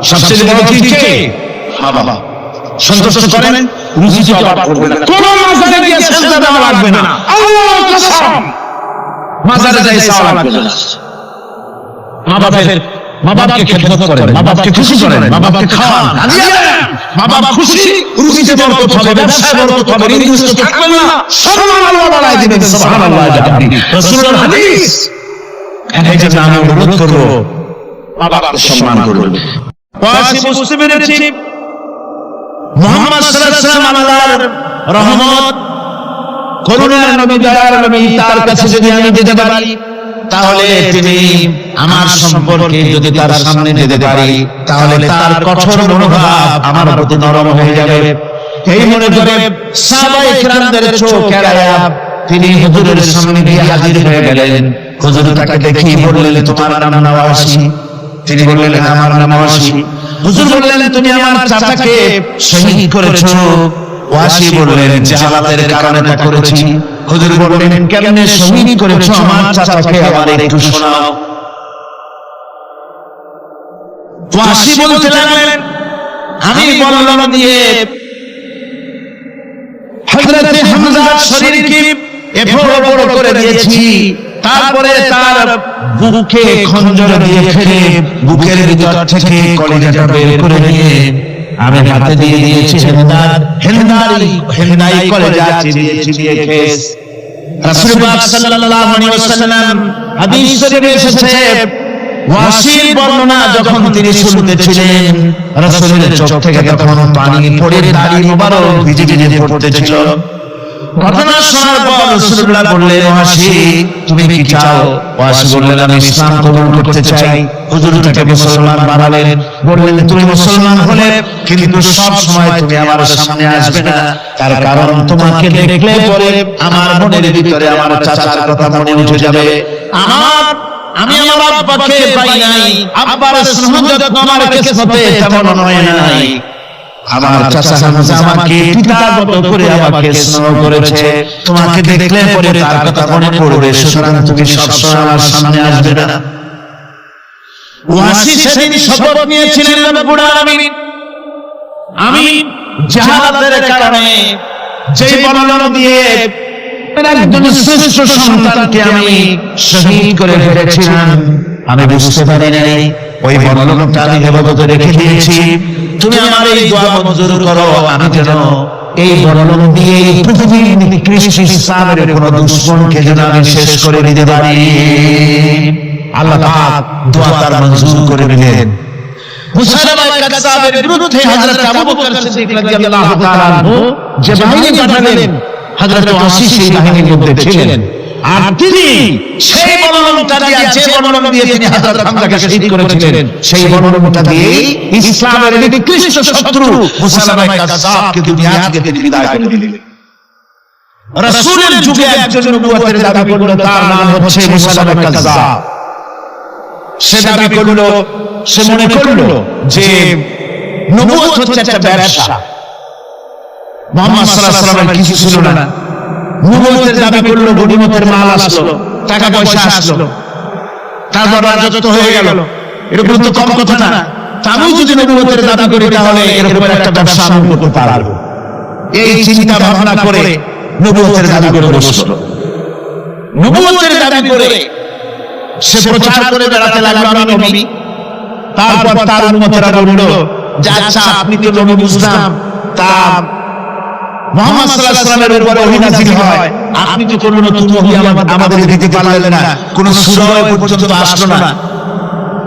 Speaker 1: সবচেয়ে বড় পীর কে? মা বাবা। সন্তুষ্ট করেন, রুজিতে অভাব করবে না, কোন মাজারে গিয়ে সেজদা দেওয়া লাগবে না, আল্লাহর কসম মাজারে যাই চাওয়া লাগবে না। মা বাবাকে খেদমত করেন, মা বাবাকে খুশি করেন, মা বাবাকে খাওয়ান, হাদিয়া দেন, মা বাবা খুশি, রুজিতে বরকত হবে, ব্যবসায় বরকত হবে, ঋণ গ্রস্ত থাকবেন না, সম্মান আল্লাহ বাড়ায় দিবেন। সুবহানাল্লাহ। রাসূলের হাদিস। এই জন্য আমি অনুরোধ করব, মা বাবাকে সম্মান করবেন। ওয়াসি বুঝতে পেরেছি মুহাম্মদ সাল্লাল্লাহু আলাইহি ওয়াসাল্লাম আল্লাহর রহমত, করুণার নবী, দয়ার নবী, তার কাছে যদি আমি যেতে পারি তাহলে তিনি আমার সম্পর্কে যদি তার সামনে যেতে পারি তাহলে তার কঠোর মনোভাব আমার প্রতি নরম হয়ে যাবে। এই মনে করে সাহাবায়ে কিরামদের চোখ এড়ায়া তিনি হুজুরের সামনে গিয়ে হাজির হয়ে গেলেন। হুজুর তাকে দেখি বললেন, তোমার নাম নওয়াসি? তিনি বললেন, আমার নাম নওয়াসি। হুজুর বললেন, তুমি আমার চাচাকে শহীদ করেছো। ওয়াসি বললেন, জাহালাতের কারণে তা করেছি। হুজুর বললেন, কেমনে শহীদ করেছো আমার চাচাকে, আমার একটু শোনাও। ওয়াসি বলতে লাগলেন, আমি বর্ণনা দিয়ে হযরত হামজার শরীরকে এফড় বড় করে দিয়েছি, তারপরে তার বুকে খঞ্জর দিয়ে ফেলে বুকের ভিতর থেকে কলিজাটা বের করে নিয়ে আমি হাতে দিয়ে দিয়েছি হেন্দাই কলিজা চিবিয়ে খেয়েছি। রাসূল পাক সাল্লাল্লাহু আলাইহি ওয়াসাল্লাম হাদিস শরীফে এসেছে, ওয়াসির বর্ণনা যখন তিনি শুনতেছিলেন রাসূলের চোখ থেকে তখন পানি পড়ে দাড়ি মোবারক ভিজে ভিজে পড়তেছিল। ঘটনা শোনার পর রাসূলুল্লাহ বললেন, ওয়াসি তুমি কি চাও? ওয়াসি বললেন, আমি ইসলাম কবুল করতে চাই। হুজুর তাকে মুসলমান বানালেন, বললেন, তুমি মুসলমান হলে কিন্তু সব সময় তুমি আমার সামনে আসবে না, তার কারণ তোমাকে দেখলে পরে আমার মনের ভিতরে আমার চাচার কথা মনে উঠে যাবে। আমি আমার আব্বাকে পাই নাই, আব্বার স্নেহ যত্ন আমার কিসমতে তেমন হয় নাই। আমার চাচা হামজা আমাকে পিতার মতো করে আমাকে স্নেহ করেছে, তোমাকে দেখলে পরে তার কথা মনে পড়বে, সুতরাং তুমি সবসময় আমার সামনে আসবে না। ওয়াসি সেদিন শপথ নিয়েছিলেন, রব্বুল আলামিন আমি জাহালাতের কারণে যেই বর্ণনা দিয়ে একজন শ্রেষ্ঠ সন্তানকে আমি শহীদ করে ফেলেছিলাম, আমি বুঝতে পারি নাই ওই বর্ণনাটা আমি হেফাজতে রেখে দিয়েছি। তুমি আমার এই দোয়া মঞ্জুর করো, আমি যেন এই বর্ণনা দিয়ে পৃথিবীর নিকৃষ্ট ইসলামের কোনো দুশমনকে যেন আমি শেষ করে দিতে পারি। আল্লাহ পাক দোয়া তার মঞ্জুর করে নিলেন। মুসাইলামা কাযযাবের বিরুদ্ধে হযরত আবু বকর সিদ্দিক রাদিয়াল্লাহু তাআলা আনহু যে বাহিনী পাঠালেন, হযরত ওয়াসি সেই বাহিনীর মধ্যে ছিলেন। আর তিনি সেই বর্ণনাটা দিয়ে, যে বর্ণনা দিয়ে তিনি হযরত হামজাকে শহীদ করেছিলেন, সেই বর্ণনাটা দিয়ে ইসলামের নিকৃষ্ট শত্রু মুসাইলামা কাযযাবকে দুনিয়া থেকে তিনি বিদায় করে দিলেন। রাসূলের যুগে একজন নবুয়তের দাবি করল, তার নাম হচ্ছে মুসাইলামা কাযযাব। সে দাবি করল, সে মনে করল যে নবুয়ত হচ্ছে একটা ব্যবসা, মুহাম্মদ সাল্লাল্লাহু আলাইহি ওয়াসাল্লামের কিছু ছিল না। নবুয়তের দাবি করলো, গনিমতের মাল আসলো, টাকা পয়সা আসলো, তারপর রাজত্ব হয়ে গেল, এরকম তো কম কথা না। আমি যদি নবুয়তের দাবি করি তাহলে এরকম একটা ব্যবসা আমি করতে পারবো, এই চিন্তা ভাবনা করে নবুয়তের দাবি করে বসলো। নবুয়তের দাবি করে সে প্রচার করে বেড়াতে লাগলো, আমি নবী। তারপর তার উম্মতেরা বলল যে আচ্ছা আপনি তো নবী বুঝলাম, তা মুহাম্মদ সাল্লাল্লাহু আলাইহি ওয়াসাল্লামের উপরে ওহী নাযিল হয়, আপনি তো কোনো নতুন ওহী আমাদের দিতে পারলেন না, কোনো সূরা পর্যন্ত আসলো না।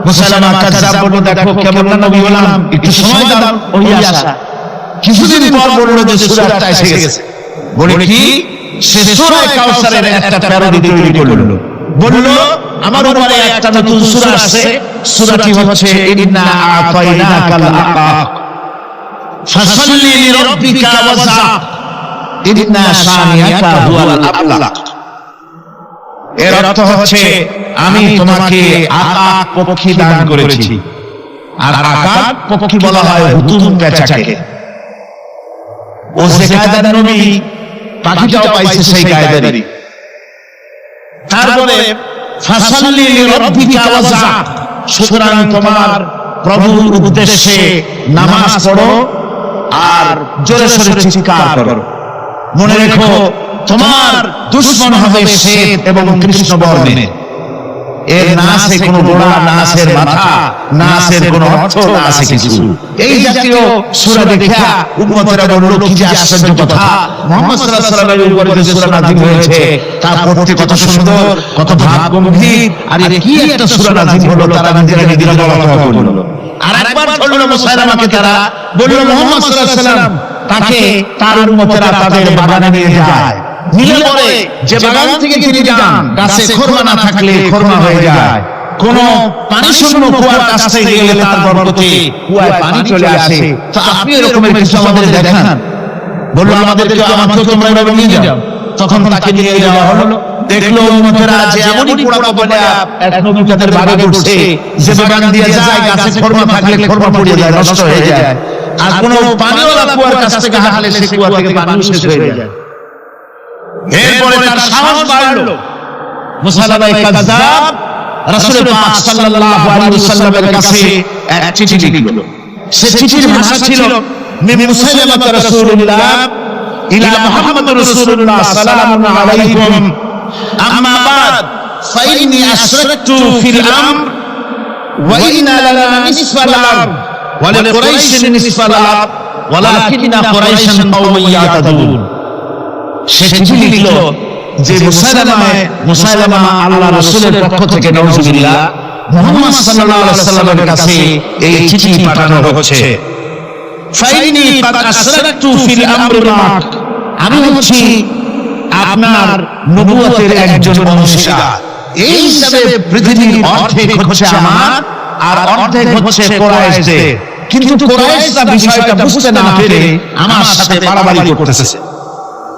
Speaker 1: মুসাইলামা কাযযাব বলল, দেখো কেমন না নবী হলাম, একটু সময় দাও ওহী আসা। কিছুদিন পর বলল যে সূরাটা এসে গেছে। বলে কি? সে সূরা কাউসারের একটা প্যারোডি তৈরি করলো, বলল আমার উপরে একটা নতুন সূরা আসছে, সূরাটি হচ্ছে ইন্না আতাইনাকাল আকাক ফাসাল্লি লিরাব্বিকা ওয়াযাক ইন্না শানিয়াকা হুয়াল আবলাক। এর অর্থ হচ্ছে আমি তোমাকে আকাক পক্ষী দান করেছি। আর আকাক পক্ষী বলা হয় হুতুম পেঁচাকে। ও যে কায়দার নবী, পাখিটাও পাইছে সেই কায়দারই। তারপরে ফাসাল্লি লিরাব্বিকা ওয়াজা, সুতরাং তোমার প্রভুর উদ্দেশ্যে নামাজ পড়ো আর জোরে সোরে চিৎকার করো। মনে রেখো তোমার দুশমন হবে শ্বেত এবং কৃষ্ণ বর্ণে। এর না আছে কোনো গোড়া, না আছে মাথা, না আছে কোনো অর্থ, না আছে কিছু। এই জাতীয় সূরা দেখা উম্মতেরা বলল কি যে আশ্চর্য কথা, মুহাম্মদ সাল্লাল্লাহু আলাইহি ওয়াসাল্লামের উপরে যে সূরা নাযিল হয়েছে তা পড়তে কত সুন্দর, কত ভাব গম্ভীর, আর এর কি একটা সূরা নাযিল হলো, তারা নিজেরা বলা করলো। আর একবার বলল মুসাইলামাকে, তারা বলল মুহাম্মদ সাল্লাল্লাহু আলাইহি ওয়াসাল্লাম তাকে তার উম্মতেরা তাদের বাগানে নিয়ে যায়, নিলে পরে যে বাগান থেকে তিনি যান গাছে খরমা না থাকলে খরমা হয়ে যায়, কোন পানি শূন্য কুয়ার কাছ থেকে গেলে তার বরকতে কুয়ায় পানি চলে আসে। তো আপনি এরকমের কিছু আমাদের দেখান। বলল আমাদেরকে আমাকে তোমরা এভাবে নিয়ে যাও। তখন তাকে নিয়ে যাওয়া হলো। দেখলো উম্মতেরা যে এমনই পোড়া বলে এক নবী তাদের বাগে উঠছে, যে বাগান দিয়ে যায় গাছে খরমা থাকলে খরমা পড়ে যায়, নষ্ট হয়ে যায়, আর কোন পানিওয়ালা কুয়ার কাছ থেকে হাঁটলে সে কুয়া থেকে পানি শেষ হয়ে যায়। এরপরে তার সাহস বাড়লো। মুসাইলামা কাযযাব রাসূল পাক সাল্লাল্লাহু আলাইহি ওয়াসাল্লামের কাছে এক চিঠি লিখল। সে চিঠির ভাষা ছিল মিন মুসাইলামা রাসূলুল্লাহ ইলা মুহাম্মাদুর রাসূলুল্লাহ সাল্লাল্লাহু আলাইকুম আম্মা বাদ ফাইন্নী আশরাকতু ফিল আমর ওয়া ইন্না লানা নিসফাল আমর ওয়া লিকুরাইশিন নিসফাল আমর ওয়ালাকিন্না কুরাইশান কওমুন ইয়াতাদুন। সে চিঠি লিখল যে মুসাইলামা আল্লাহ রাসূলের পক্ষ থেকে নাউজুবিল্লাহ মুহাম্মদ সাল্লাল্লাহু আলাইহি ওয়াসাল্লামের কাছে এই চিঠি পাঠানো হচ্ছে। ফাইনি কাদ আশরাকতু ফিল আমরি মাক, আমি হচ্ছি আপনার নবুয়তের একজন অংশীদার। এই হিসাবে পৃথিবীর অর্ধেক হচ্ছে আমার আর অর্ধেক হচ্ছে কুরাইশদের, কিন্তু কুরাইশরা বিষয়টা বুঝতে না পেরে আমার সাথে বাড়াবাড়ি করতেছে।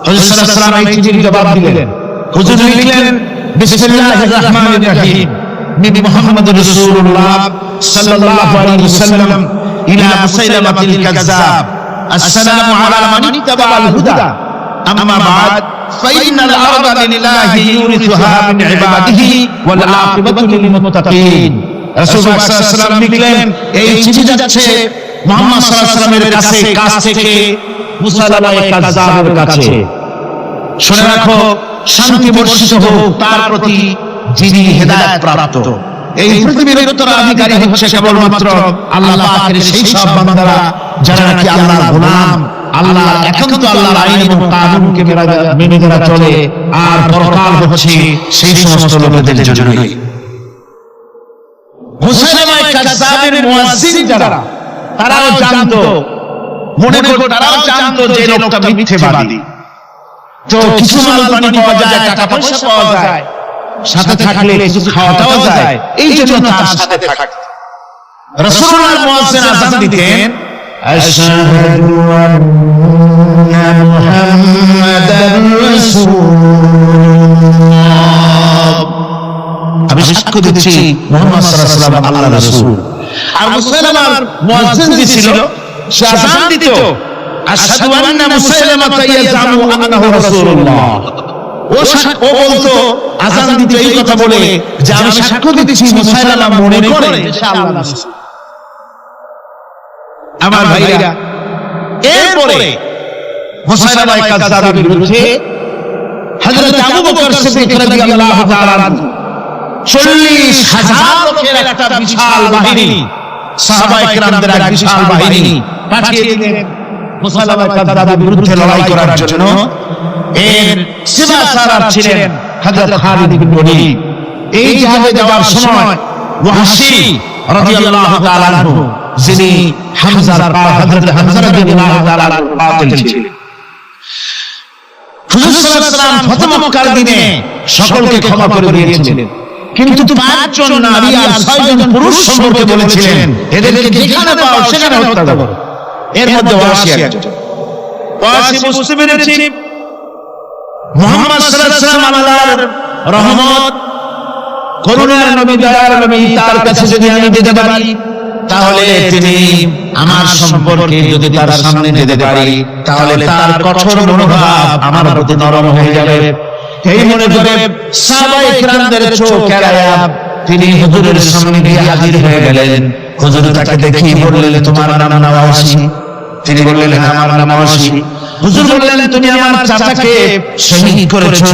Speaker 1: হুজুর সাল্লাল্লাহু আলাইহি ওয়াসাল্লাম এই চিঠির জবাব দিলেন। হুজুর লিখলেন বিসমিল্লাহির রহমানির রহিম মিন মুহাম্মাদুর রাসূলুল্লাহ সাল্লাল্লাহু আলাইহি ওয়াসাল্লাম ইলা মুসাইলামাতিল কাযযাব আসসালামু আলা মান ইত্তাবা'আল হুদা আম্মা বা'দ ফাইনাল আরদা লিল্লাহি ইউরিসুহা মিন ইবাদিহি ওয়াল আকিবাতু লিল মুত্তাকিন। রাসূল সাল্লাল্লাহু আলাইহি ওয়াসাল্লাম লিখলেন এই চিঠি যাচ্ছে মুহাম্মদ সাল্লাল্লাহু আলাইহি ওয়াসাল্লামের কাছ থেকে মুসাইলামা কাযযাবের কাছে। শুনে রাখো, শান্তি বর্ষিত হোক তার প্রতি যিনি হেদায়েত প্রাপ্ত। এই পৃথিবীর উত্তরাধিকারী হচ্ছে কেবলমাত্র আল্লাহ পাকের সেই সব বান্দারা যারা নাকি আল্লাহর গোলাম, আল্লাহর একান্ত আল্লাহর আইন এবং কানুনকে মেনে যারা চলে, আর পরকাল হচ্ছে সেই সমস্ত লোকদের জন্যই। মুসাইলামা কাযযাবের মুয়াজ্জিন যারা, তারাও জানতো, মনে করতো তারাও জানতো যে লোকটা মিথ্যেবাদী। তো কিছু মাল পানি পাওয়া যায়, টাকা পয়সা পাওয়া যায়, সাথে থাকলে কিছু খাওয়াটাও যায়, এই জন্য তার সাথে থাকতো। রাসূলুল্লাহ মুয়াজ্জিন আযান দিতেন, আশহাদু আন্না মুহাম্মাদার রাসূলুল্লাহ, আমি সাক্ষ্য দিচ্ছি মুহাম্মদ সাল্লাল্লাহু আলাইহি ওয়াসাল্লাম আল্লাহর রাসূল। আর মুসাইলামার মুয়াজ্জিন যে ছিল সে আযান দিত, আশহাদু আন্না মুসাইলামাতা ইয়াজামু আন্নাহু রাসূলুল্লাহ। ও বলতো, আযান দিত এই কথা বলে যে আমি সাক্ষ্য দিচ্ছি মুসাইলামা মনে করে সে আল্লাহর রাসূল। আমার ভাইরা, এরপরে মুসাইলামা কাযযাবের বিরুদ্ধে হযরত আবু বকর সিদ্দিক রাদিয়াল্লাহু তাআলা 40,000 লোকের একটা বিশাল বাহিনী, সাহাবায়ে কেরামদের এক বিশাল বাহিনী পাঠিয়ে দিলেন মুসাইলামা কাযযাবের বিরুদ্ধে লড়াই করার জন্য। এর সিবাসারার ছিলেন হযরত খালিদ ইবনে ওলীদ। এই জিহাদে যাওয়ার সময় ওয়াহশী রাদিয়াল্লাহু তাআলা আনহু, যিনি হযরত হামজা রাদিয়াল্লাহু তাআলা আনহুর কাতিল ছিলেন। হুজুর সাল্লাল্লাহু আলাইহি ওয়াসাল্লাম ফতহ মক্কার দিনে সকলকে ক্ষমা করে দিয়েছিলেন, কিন্তু 5 জন নারী আর 6 জন পুরুষ সম্পর্কে বলেছিলেন এদেরকে যেখানে পাও সেখানে হত্যা করো। এর মধ্যে ওয়াহশী একজন। ওয়াহশী বুঝতে পেরেছি মুহাম্মদ সাল্লাল্লাহু আলাইহি ওয়াসাল্লাম আল্লাহর রহমত, করুণার নবী, দয়ার নবী, তার কাছে যদি আমি যেতে পারি তাহলে তিনি আমার সম্পর্কে যদি তার সামনে যেতে পারি তাহলে তার কঠোর মনোভাব আমার প্রতি নরম হয়ে যাবে। এই মনে করে সাহাবায়ে কিরামদের চোখ এড়ায়া তিনি হুজুরের সামনে গিয়ে হাজির হয়ে গেলেন। হুজুর তাকে দেখি বললেন, তোমার নাম নওয়াসি? তিনি বললেন, হ্যাঁ, আমার নাম নওয়াসি। হুজুর বললেন, তুমি আমার চাচাকে শহীদ করেছো।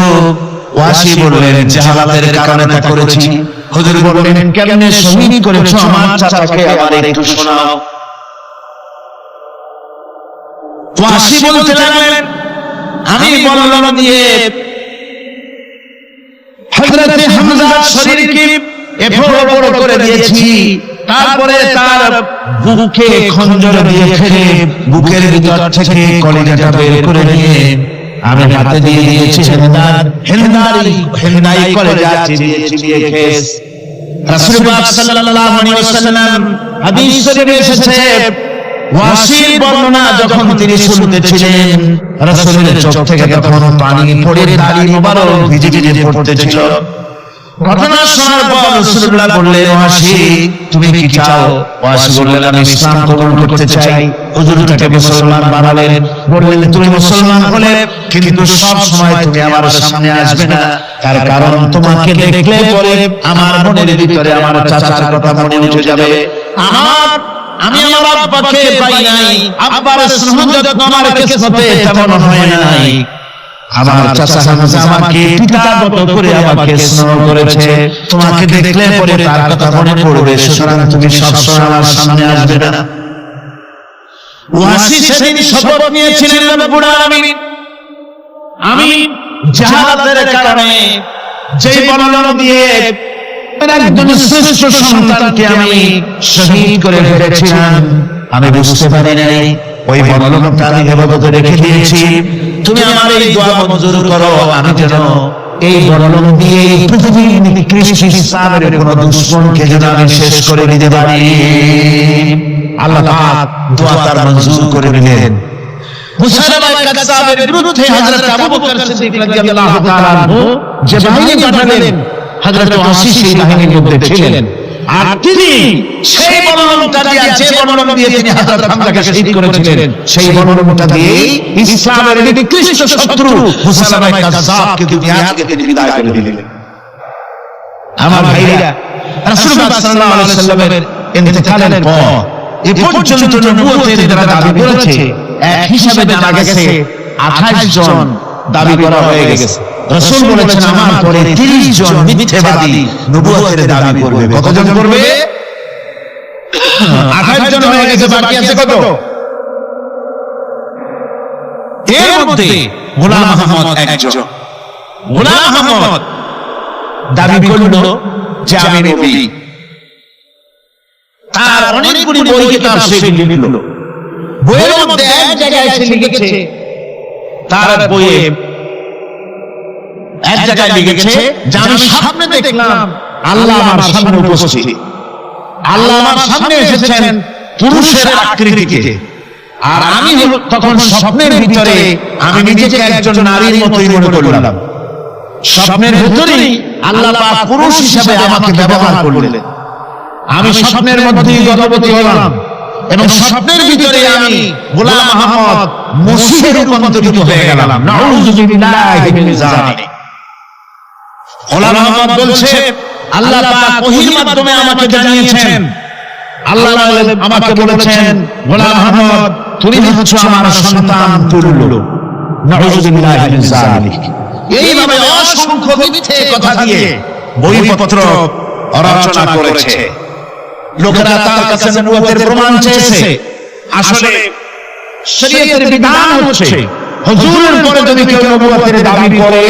Speaker 1: ওয়াসি বললেন, জাহালাতের কারণে তা করেছি। হুজুর বললেন, কেমনে শহীদ করেছো আমার চাচাকে, আমার একটু শোনাও। ওয়াসি বলতে লাগলেন, আমি বললাম দিয়ে হযরত হামজার শরীরকে এফোড় করে দিয়েছি, তারপরে তার বুকে খঞ্জর দিয়ে ফেলে বুকের ভিতর থেকে কলিজাটা বের করে নিয়ে আমি হাতে দিয়ে দিয়েছি হেন্দাই কলিজা চিবিয়ে খেয়েছ। রাসূল পাক সাল্লাল্লাহু আলাইহি ওয়াসাল্লাম হাদিস শরীফে এসেছে, ওয়াসির বর্ণনা যখন তিনি শুনতেছিলেন, রাসূলের চোখ থেকে তখন পানি পড়ে দাড়ি মোবারক ভিজে ভিজে পড়তেছিল। ঘটনা শোনার পর রাসূলুল্লাহ বললেন, ওয়াসি তুমি কি চাও? ওয়াসি বললেন, আমি ইসলাম কবুল করতে চাই। হুজুর তাকে মুসলমান বানালেন। বললেন, তুমি মুসলমান হলে কিন্তু সব সময় তুমি আমার সামনে আসবে না, তার কারণ তোমাকে দেখলে পরে আমার মনের ভিতরে আমার চাচার কথা মনে উঠে যাবে। আমি আমার আব্বাকে পাই নাই, আব্বার স্নেহ যত্ন আমার কিসমতে তেমন হয় নাই। আমার চাচা হামজা আমাকে পিতার মতো করে আমাকে স্নেহ করেছে, তোমাকে দেখলে পরে তার কথা মনে পড়বে, সুতরাং তুমি সবসময় আমার সামনে আসবে না। ওয়াসি সেদিন শপথ নিয়েছিলেন, রব্বুল আলামিন আমি জাহালাতের কারণে যেই বর্ণনা দিয়ে একজন শ্রেষ্ঠ সন্তানকে আমি শহীদ করে ফেলেছিলাম, আমি বুঝতে পারি নাই ওই বর্ণনাটা আমি হেফাজতে রেখে দিয়েছি। তুমি আমার এই দোয়া মঞ্জুর করো, আমি যেন এই বর্ণনা দিয়ে পৃথিবীর নিকৃষ্ট ইসলামের কোন দুশমনকে যেন আমি শেষ করে দিতে পারি। আল্লাহ পাক দোয়া তার মঞ্জুর করে নিলেন। মুসাইলামা কাযযাবের বিরুদ্ধে হযরত আবু বকর সিদ্দিক রাদিয়াল্লাহু তাআলা আনহু যে বাহিনী পাঠালেন, হযরত ওয়াসি সেই বাহিনীর মধ্যে ছিলেন। আর তিনি সেই বর্ণনাটা দিয়ে, যে বর্ণনা দিয়ে তিনি হযরত হামজাকে শহীদ করেছিলেন, সেই বর্ণনাটা দিয়ে ইসলামের নিকৃষ্ট শত্রু মুসাইলামা কাযযাবকে দুনিয়া থেকে তিনি বিদায় করে দিলেন। আমার ভাইরা, রাসূলুল্লাহ সাল্লাল্লাহু আলাইহি ওয়াসাল্লামের ইন্তেকালের পর এ পর্যন্ত নবুয়তের যারা দাবি করেছে, এক হিসাবে জানা গেছে 28 জন দাবি করা হয়ে গেছে। রাসূল বলেছেন, আমার পরে 30 জন মিথ্যাবাদী নবুয়তের দাবি করবে। কতজন করবে? 28 জন হয়ে গেছে, বাকি আছে কত? এর মধ্যে গোলাম আহমদ একজন। গোলাম আহমদ দাবি করলো যে আমি নবী। তার অনেকগুলি বই কিতাব সে লিখল। বইয়ের মধ্যে এক জায়গায় সে লিখেছে, তার বইয়ে এক জায়গায় লিখেছে যে আমি স্বপ্নে দেখলাম আল্লাহ আমার সামনে উপস্থিত। আল্লাহ আমার সামনে এসেছেন পুরুষের আকৃতিতে, আর আমি তখন স্বপ্নের ভিতরে আমি নিজেকে একজন নারীর মতোই মনে করলাম। স্বপ্নের ভিতরেই আল্লাহ পাক পুরুষ হিসেবে আমাকে ব্যবহার করলেন। আমি স্বপ্নের মধ্যেই গর্ভবতী হলাম এবং স্বপ্নের ভিতরে আমি গোলাম আহমদ মসিহে রূপান্তরিত হয়ে গেলাম। নাউযুবিল্লাহি মিন যালিক। গোলাম আহমদ বলছে, আল্লাহ পাক ওহীর মাধ্যমে আমাকে জানিয়েছেন, আল্লাহ আমাকে বলেছেন, গোলাম আহমদ তুমি হচ্ছ আমার সন্তান তুল্য। নাউযুবিল্লাহি মিন যালিক। এইভাবে অসংখ্য মিথ্যে কথা দিয়ে বইপত্র রচনা করেছে। লোকেরা তার কাছে নবুয়তের প্রমাণ চেয়েছে। আসলে শরীয়তের বিধান হচ্ছে হুজুরের পরে যদি কেউ নবুয়তের দাবি করে,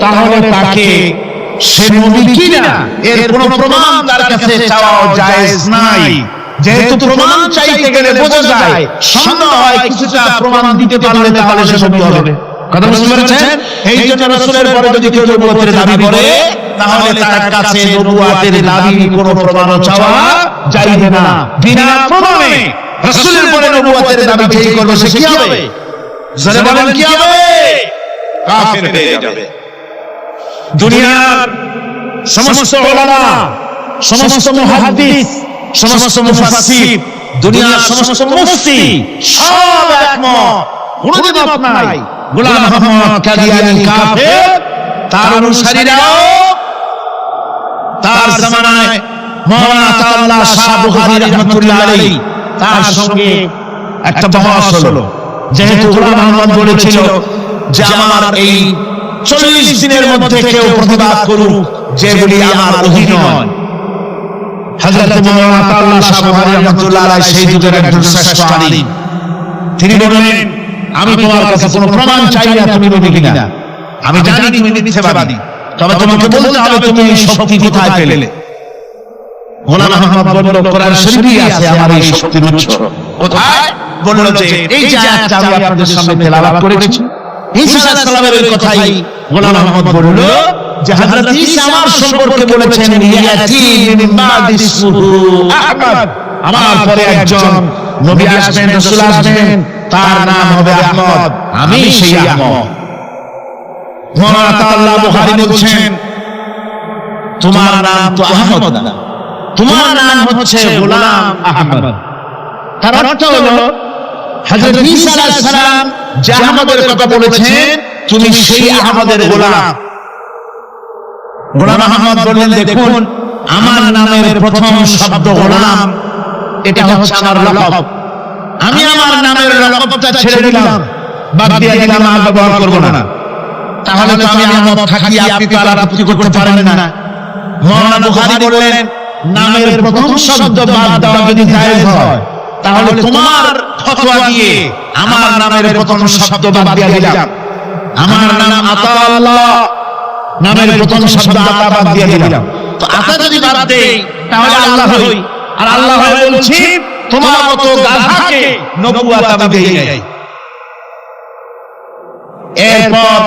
Speaker 1: তাহলে তাকে সে নবী কিনা এর কোনো প্রমাণ তার কাছে চাওয়া জায়েজ নাই। যেহেতু প্রমাণ চাইতে গেলে বোঝা যায়, সন্দেহ হয় কিছুটা প্রমাণ দিতে পারলে তাহলে সে নবী হবে। কথা বুঝতে পেরেছেন? এই জন্য রাসূলের পরে যদি কেউ নবুয়তের দাবি করে, তাহলে তার কাছে নবুয়তের দাবি কোনো প্রমাণ চাওয়া যাইবে না। বিনা প্রমাণে রাসূলের পরে নবুয়তের দাবি যেই করবে সে কি হবে? জোরে বলেন, কি হবে? কাফের হয়ে যাবে। দুনিয়ার সমস্ত উলামা, সমস্ত মুহাদ্দিস, সমস্ত মুফাসসির, দুনিয়ার সমস্ত মুফতি সব একমত, কোনো দ্বিমত নাই। গোলাম আহমদ কাদিয়ানী কাফের,
Speaker 2: তার অনুসারীরাও তার জামানায় মাওলানা আতাউল্লাহ শাহ বুখারী রাহমাতুল্লাহ আলাইহি তার সঙ্গে একটা বহস হলো। যেহেতু গোলাম আহমদ বলেছিল যে আমার এই 40 দিনের মধ্যে কেউ প্রতিবাদ করুক যেগুলি আমার অধীন নয়। হযরত মাওলানা আতাউল্লাহ শাহ বুখারী রাহমাতুল্লাহ আলাইহি সেই যুগের একজন শ্রেষ্ঠ আলিম, তিনি বললেন আমি তোমার কাছে কোনো প্রমাণ চাই না তুমি নবী কিনা, আমি জানি তুমি মিথ্যাবাদী, তবে তোমাকে বলতে হবে তুমি এই শক্তি কোথায় পেলে। গোলাম আহমদ বলল কোরআন শরীফে আছে আমার এই শক্তির উৎস। কোথায়? বলল যে এই যে আয়াতটা আমি আপনাদের সামনে তেলাওয়াত করেছি, ঈসা আলাইহিস সালামের ওই কথাই গোলাম আহমদ বলল যে হযরত ঈসা আমার সম্পর্কে বলেছেন ইয়াতি মিন বাদি ইসমুহু আহমদ, আমার পরে একজন নবী আসবেন, রাসূল আসবেন, তার নাম হবে আহমদ, আমি সেই আহমদ। মাওলানা আতাউল্লাহ বুখারী বলছেন তোমার নাম তো আহমদ না, তোমার নাম হচ্ছে গোলাম আহমদ। তার অর্থ হলো হযরত ঈসা আলাইহিস সালাম যে আহমদের কথা বলেছেন তুমি সেই আহমদের গোলাম। গোলাম আহমদ বললেন দেখুন আমার নামের প্রথম শব্দ গোলাম, এটা হচ্ছে আমার লকব, আমি আমার নামের লকবটা ছেড়ে দিলাম, বাদ দিয়ে দিলাম, আর ব্যবহার করব না, তাহলে তো আমি আহমদ থাকি আপনি তো আর আপত্তি করতে পারেন না। মাওলানা বুখারী বললেন নামের প্রথম শব্দ বাদ দেওয়া যদি জায়েজ হয় তাহলে তোমার ফতোয়া দিয়ে আমার নামের প্রথম শব্দ বাদ দিয়ে দিলাম, আমার নাম আতাউল্লাহ, নামের প্রথম শব্দ আতা বাদ দিয়ে দিলাম, তো আতা যদি বাদ দেই তাহলে আল্লাহ হই, আর আল্লাহ হয়ে বলছি তোমার মতো গাধাকে নবুয়ত আমি দেই নাই। এরপর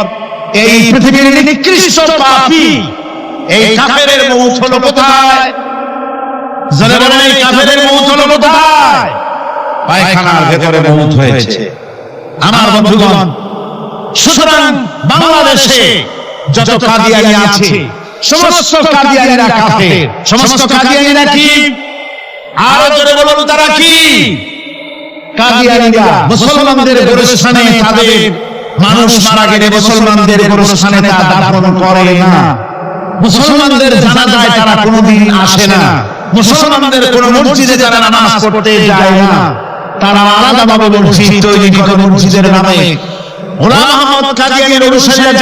Speaker 2: এই পৃথিবীর নিকৃষ্ট পাপী এই কাফেরের মৌত হলো কোথায়? জোরে বলেন এই কাফেরের মৌত হলো কোথায়? পায়খানার ভেতরে মৌত হয়েছে। আমার বন্ধুগণ, সুতরাং বাংলাদেশে যত কাদিয়ানী আছে সমস্ত কাদিয়ানীরা কাফের। সমস্ত কাদিয়ানীরা কি? আরো জোরে বলুন তারা কি? কাদিয়ানীরা মুসলমানদের গোরস্থানে তাদের মানুষ মারা গেলে মুসলমানদের গোরস্থানে তা দাফন করে না, মুসলমানদের জানাজায় তারা কোনোদিন আসে না, মুসলমানদের কোন মসজিদে তারা নামাজ পড়তে যায় না, তারা আলাদাভাবে মসজিদ তৈরি করে মসজিদের নামে গোলাম আহমদ কাদিয়ানীর অনুসারীরা